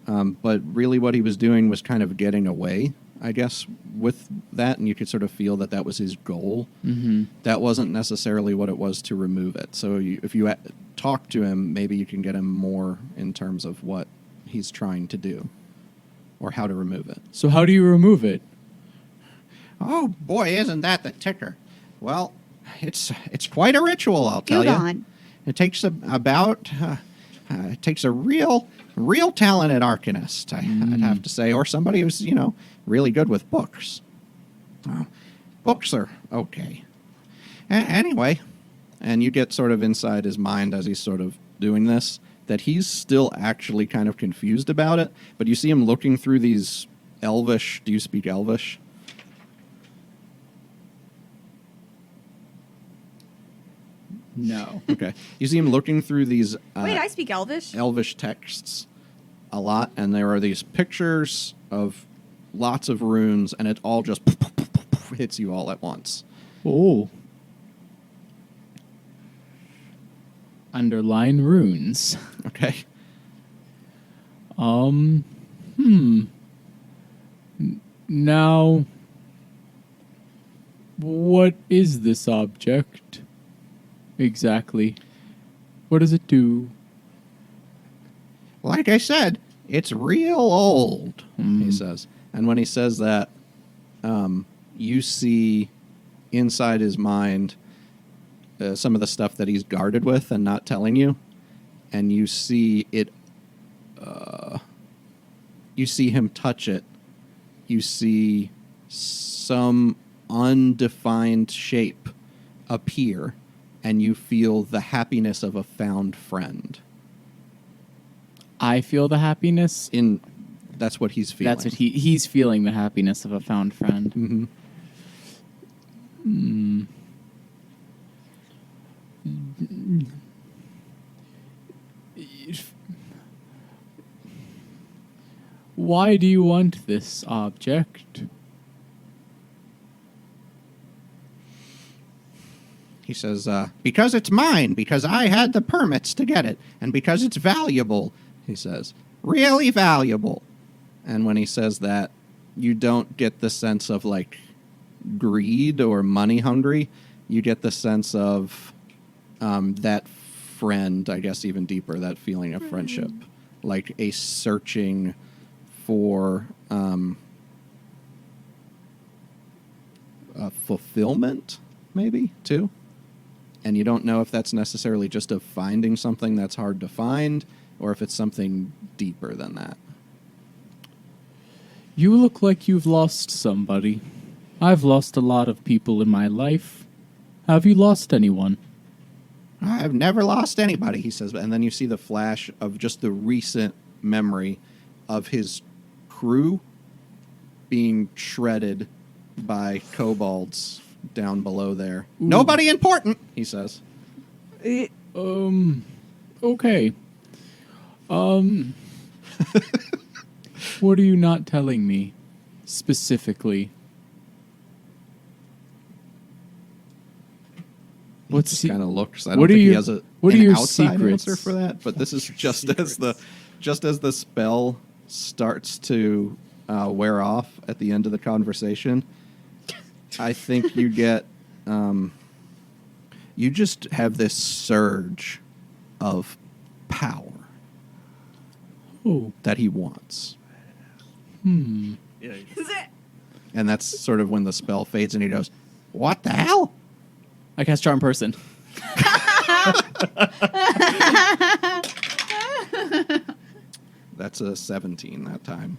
but really what he was doing was kind of getting away, I guess, with that, and you could sort of feel that was his goal. Mm-hmm. That wasn't necessarily what it was to remove it. So if you talk to him, maybe you can get him more in terms of what he's trying to do or how to remove it. So how do you remove it? Oh, boy, isn't that the ticker? Well, it's quite a ritual, I'll tell you. Gudon. It takes it takes a real talented arcanist, I'd have to say, or somebody who's, really good with books. Books are okay. Anyway, and you get sort of inside his mind as he's sort of doing this, that he's still actually kind of confused about it, but you see him looking through these Elvish. Do you speak Elvish? No. Okay. You see him looking through these Wait, I speak Elvish. Elvish texts a lot, and there are these pictures of lots of runes, and it all just hits you all at once. Oh. Underline runes. Okay. Now, what is this object exactly? What does it do? Like I said, it's real old, he says. And when he says that, you see inside his mind some of the stuff that he's guarded with and not telling you. And you see it, you see him touch it. You see some undefined shape appear, and you feel the happiness of a found friend. I feel the happiness. That's what he's feeling. That's what he's feeling, the happiness of a found friend. Mm-hmm. Why do you want this object? He says, because it's mine, because I had the permits to get it, and because it's valuable, he says. Really valuable. And when he says that, you don't get the sense of, like, greed or money hungry. You get the sense of that friend, I guess even deeper, that feeling of friendship. Like a searching for fulfillment, maybe, too. And you don't know if that's necessarily just of finding something that's hard to find, or if it's something deeper than that. You look like you've lost somebody. I've lost a lot of people in my life. Have you lost anyone? I've never lost anybody, he says. And then you see the flash of just the recent memory of his crew being shredded by kobolds down below there. Ooh. Nobody important, he says. Okay. What are you not telling me specifically? What's kind of looks? I don't what think are he your- has an what are your outside secrets? answer for that. But this is just as the spell starts to wear off at the end of the conversation. I think you get you just have this surge of power that he wants. Yeah. And that's sort of when the spell fades and he goes, "What the hell?" I cast Charm Person. That's a 17 that time.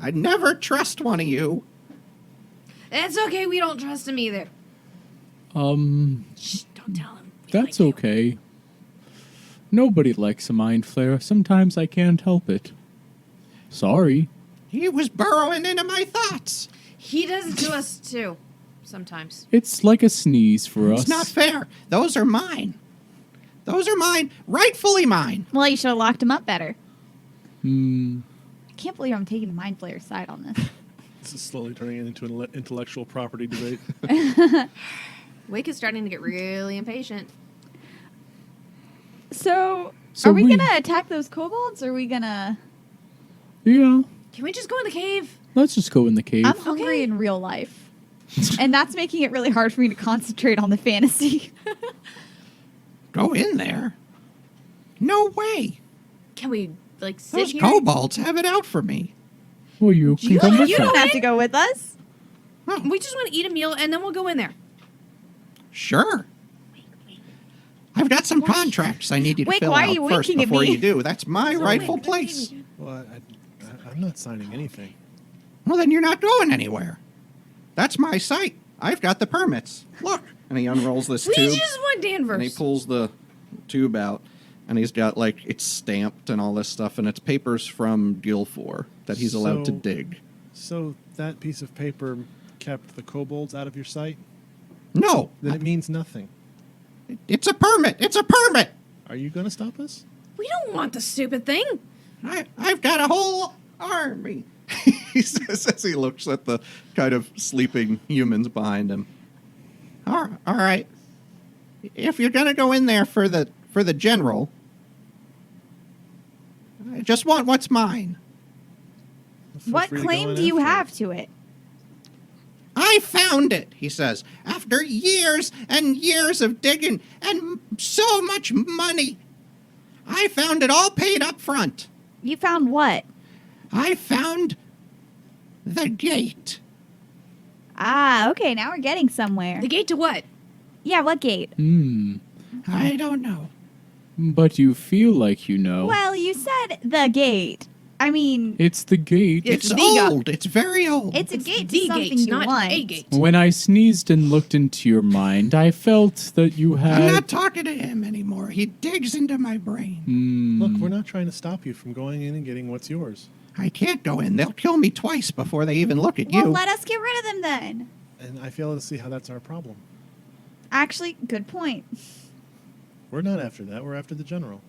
I never trust one of you. It's okay. We don't trust him either. Shh, don't tell him. That's okay. Nobody likes a mind flare. Sometimes I can't help it. Sorry. He was burrowing into my thoughts. He does it to us too, sometimes. It's like a sneeze for us. It's not fair. Those are mine. Those are mine. Rightfully mine. Well, you should have locked him up better. Hmm. I can't believe I'm taking the Mind Flayer side on this. This is slowly turning into an intellectual property debate. Whik is starting to get really impatient. So So are we we- gonna attack those kobolds, or are we gonna... Yeah. Can we just go in the cave? Let's just go in the cave. I'm hungry in real life. And that's making it really hard for me to concentrate on the fantasy. Go in there. No way. Can we, like, sit Those here? kobolds have it out for me. Well, you can You- come with you us. You don't have to go with us. We just want to eat a meal and then we'll go in there. Sure. I've got some contracts I need you to Wait, fill why are out you first winking at before me? you do. That's my rightful place. Well, I'm not signing anything. Well, then you're not going anywhere. That's my site. I've got the permits. Look. And he unrolls this We tube. just want Danvers. And he pulls the tube out. And he's got, like, it's stamped and all this stuff. And it's papers from Guillfore that he's allowed to So- dig. So that piece of paper kept the kobolds out of your sight? No. Then it means nothing. It's a permit. It's a permit. Are you going to stop us? We don't want the stupid thing. I've got a whole army. He says as he looks at the kind of sleeping humans behind him. All right. If you're going to go in there for the general, I just want what's mine. Feel What free to go claim in do you after have us. to it? I found it, he says, after years and years of digging and so much money. I found it all paid up front. You found what? I found the gate. Ah, okay, now we're getting somewhere. The gate to what? Yeah, what gate? I don't know. But you feel like you know. Well, you said the gate. I mean, It's the gate. It's the old. It's very old. it's a gate to The something gate, you not want. a gate. When I sneezed and looked into your mind, I felt that you I'm had... not talking to him anymore. He digs into my brain. Look, we're not trying to stop you from going in and getting what's yours. I can't go in. They'll kill me twice before they even look at Well, you. let us get rid of them then. And I fail to see how that's our problem. Actually, good point. We're not after that. We're after the general.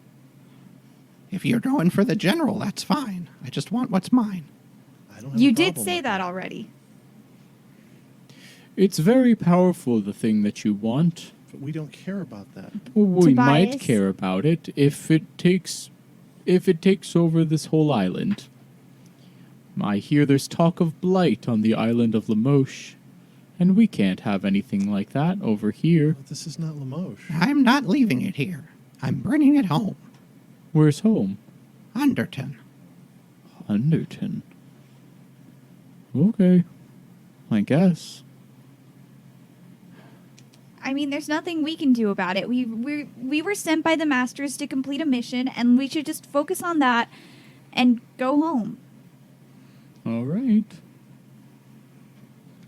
If you're going for the general, that's fine. I just want what's mine. I don't have You a did problem say with that already. It's very powerful, the thing that you want. But we don't care about that. Well, we might Tobias? care about it if it takes over this whole island. I hear there's talk of blight on the island of Lamoche, and we can't have anything like that over here. But this is not Lamoche. I'm not leaving it here. I'm bringing it home. Where's home? Underton. Underton. Okay. I guess. I mean, there's nothing we can do about it. We were sent by the masters to complete a mission, and we should just focus on that and go home. All right.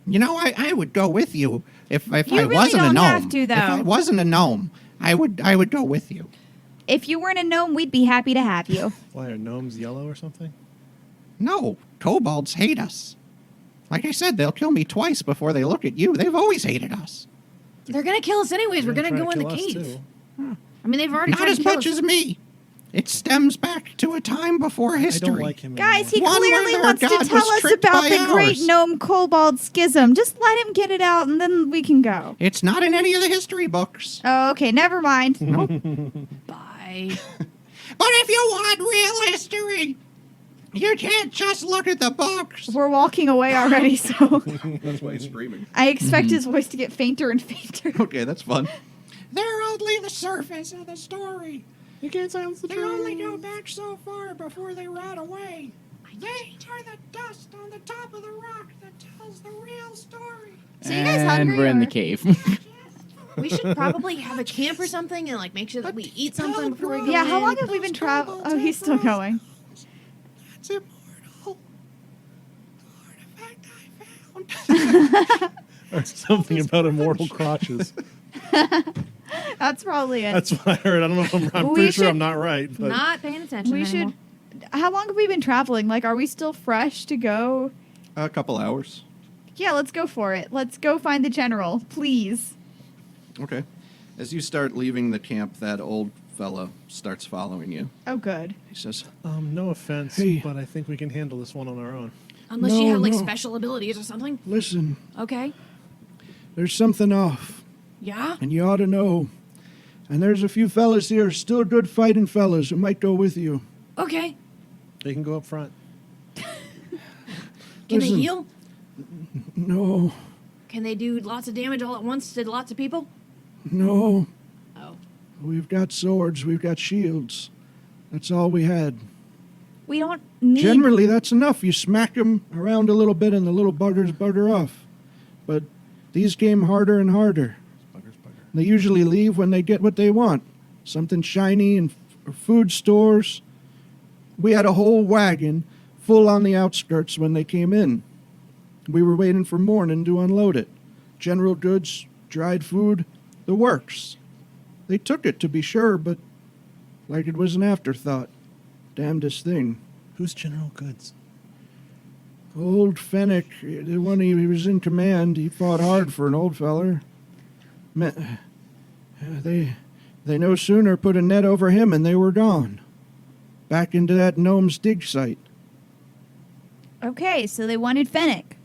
You know, I would go with you if You I really wasn't a don't gnome. have to, If I though. wasn't a gnome, I would go with you. If you weren't a gnome, we'd be happy to have you. Why, are gnomes yellow or something? No, kobolds hate us. Like I said, they'll kill me twice before they look at you. They've always hated us. They're gonna kill us anyways. We're They're gonna go try in to the kill us, cave. too. I mean, they've already Not tried as to kill much us. as me. It stems back to a time before history. I don't like him Guys, anymore. he One where clearly their wants to god tell was us tricked about by the great ours. gnome kobold schism. Just let him get it out, and then we can go. It's not in any of the history books. Oh, okay, never mind. Bye. But if you want real history, you can't just look at the books. We're walking away already, so That's why he's screaming. I expect his voice to get fainter and fainter. Okay, that's fun. They're only the surface of the story. You can't silence the They train. only go back so far before they rot away. They are the dust on the top of the rock that tells the real story. So you guys and hungry, we're in or- the cave. We should probably have a camp or something and like make sure that we eat something before we go Yeah, how in. long have we been traveling? Oh, he's still going. That's immortal. The artifact I found. Or something about immortal crotches. That's probably it. That's what I heard. I don't know if I'm We pretty sure should I'm not right. But Not paying attention we anymore. should. How long have we been traveling? Like, are we still fresh to go? A couple hours. Yeah, let's go for it. Let's go find the general, please. Okay. As you start leaving the camp, that old fella starts following you. Oh, good. He says, no offense, Hey. but I think we can handle this one on our own. Unless you No, have like no. special abilities or something. Listen, Okay. there's something off, Yeah. and you ought to know. And there's a few fellas here, still good fighting fellas, who might go with you. Okay. They can go up front. Can Listen. they heal? No, Can they do lots of damage all at once to lots of people? no. Oh. We've got swords, we've got shields. That's all we had. We don't need. Generally, that's enough. You smack them around a little bit and the little buggers bugger off. But these came harder and harder. Buggers. They usually leave when they get what they want. Something shiny and food stores. We had a whole wagon full on the outskirts when they came in. We were waiting for morning to unload it. General goods, dried food, the works. They took it, to be sure, but like it was an afterthought. Damnedest thing. Who's General Goods? Old Fennec, the one he was in command, he fought hard for an old feller. They no sooner put a net over him and they were gone. Back into that gnome's dig site. Okay, so they wanted Fennec.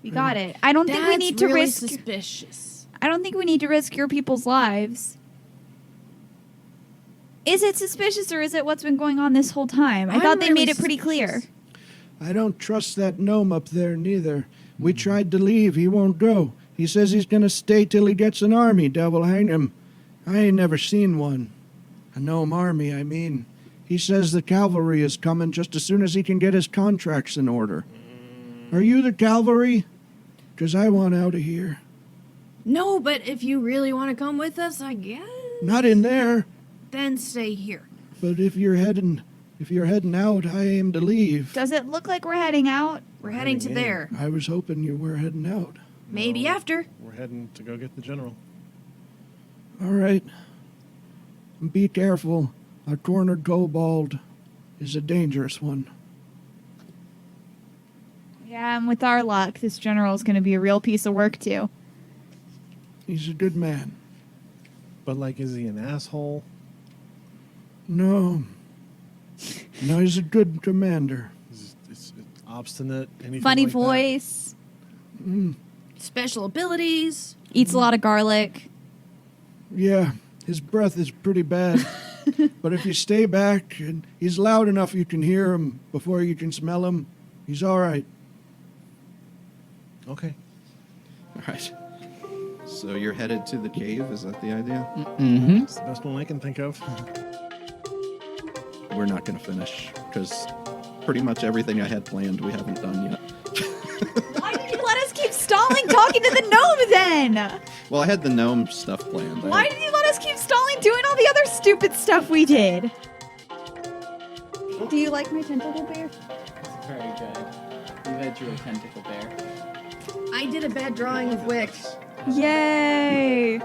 We got it. I don't think we That's need to really risk. suspicious. I don't think we need to risk your people's lives. Is it suspicious or is it what's been going on this whole time? I I'm thought they really made it pretty clear. suspicious. I don't trust that gnome up there neither. We tried to leave, he won't go. He says he's gonna stay till he gets an army, devil hang him. I ain't never seen one. A gnome army, I mean. He says the cavalry is coming just as soon as he can get his contracts in order. Are you the cavalry? 'Cause I want out of here. No, but if you really want to come with us, I guess. Not in there, Then stay here. but if you're heading out, I aim to leave. Does it look like we're heading out? We're heading to heading in. there. I was hoping you were heading out. Maybe No. after. We're heading to go get the general. All right. Be careful. A cornered kobold is a dangerous one. Yeah, and with our luck, this general is going to be a real piece of work too. He's a good man. But, like, is he an asshole? No. No, he's a good commander. Is obstinate? Anything Funny like that? voice. Special abilities. Eats a lot of garlic. Yeah, his breath is pretty bad. But if you stay back and he's loud enough you can hear him before you can smell him, he's all right. Okay. All right. So you're headed to the cave. Is that the idea? Mm-hmm. It's the best one I can think of. We're not going to finish because pretty much everything I had planned we haven't done yet. Why did you let us keep stalling talking to the gnome then? Well, I had the gnome stuff planned. Why did you let us keep stalling doing all the other stupid stuff we did? Do you like my tentacle bear? It's very good. You had your tentacle bear. I did a bad drawing of Whik. Yay!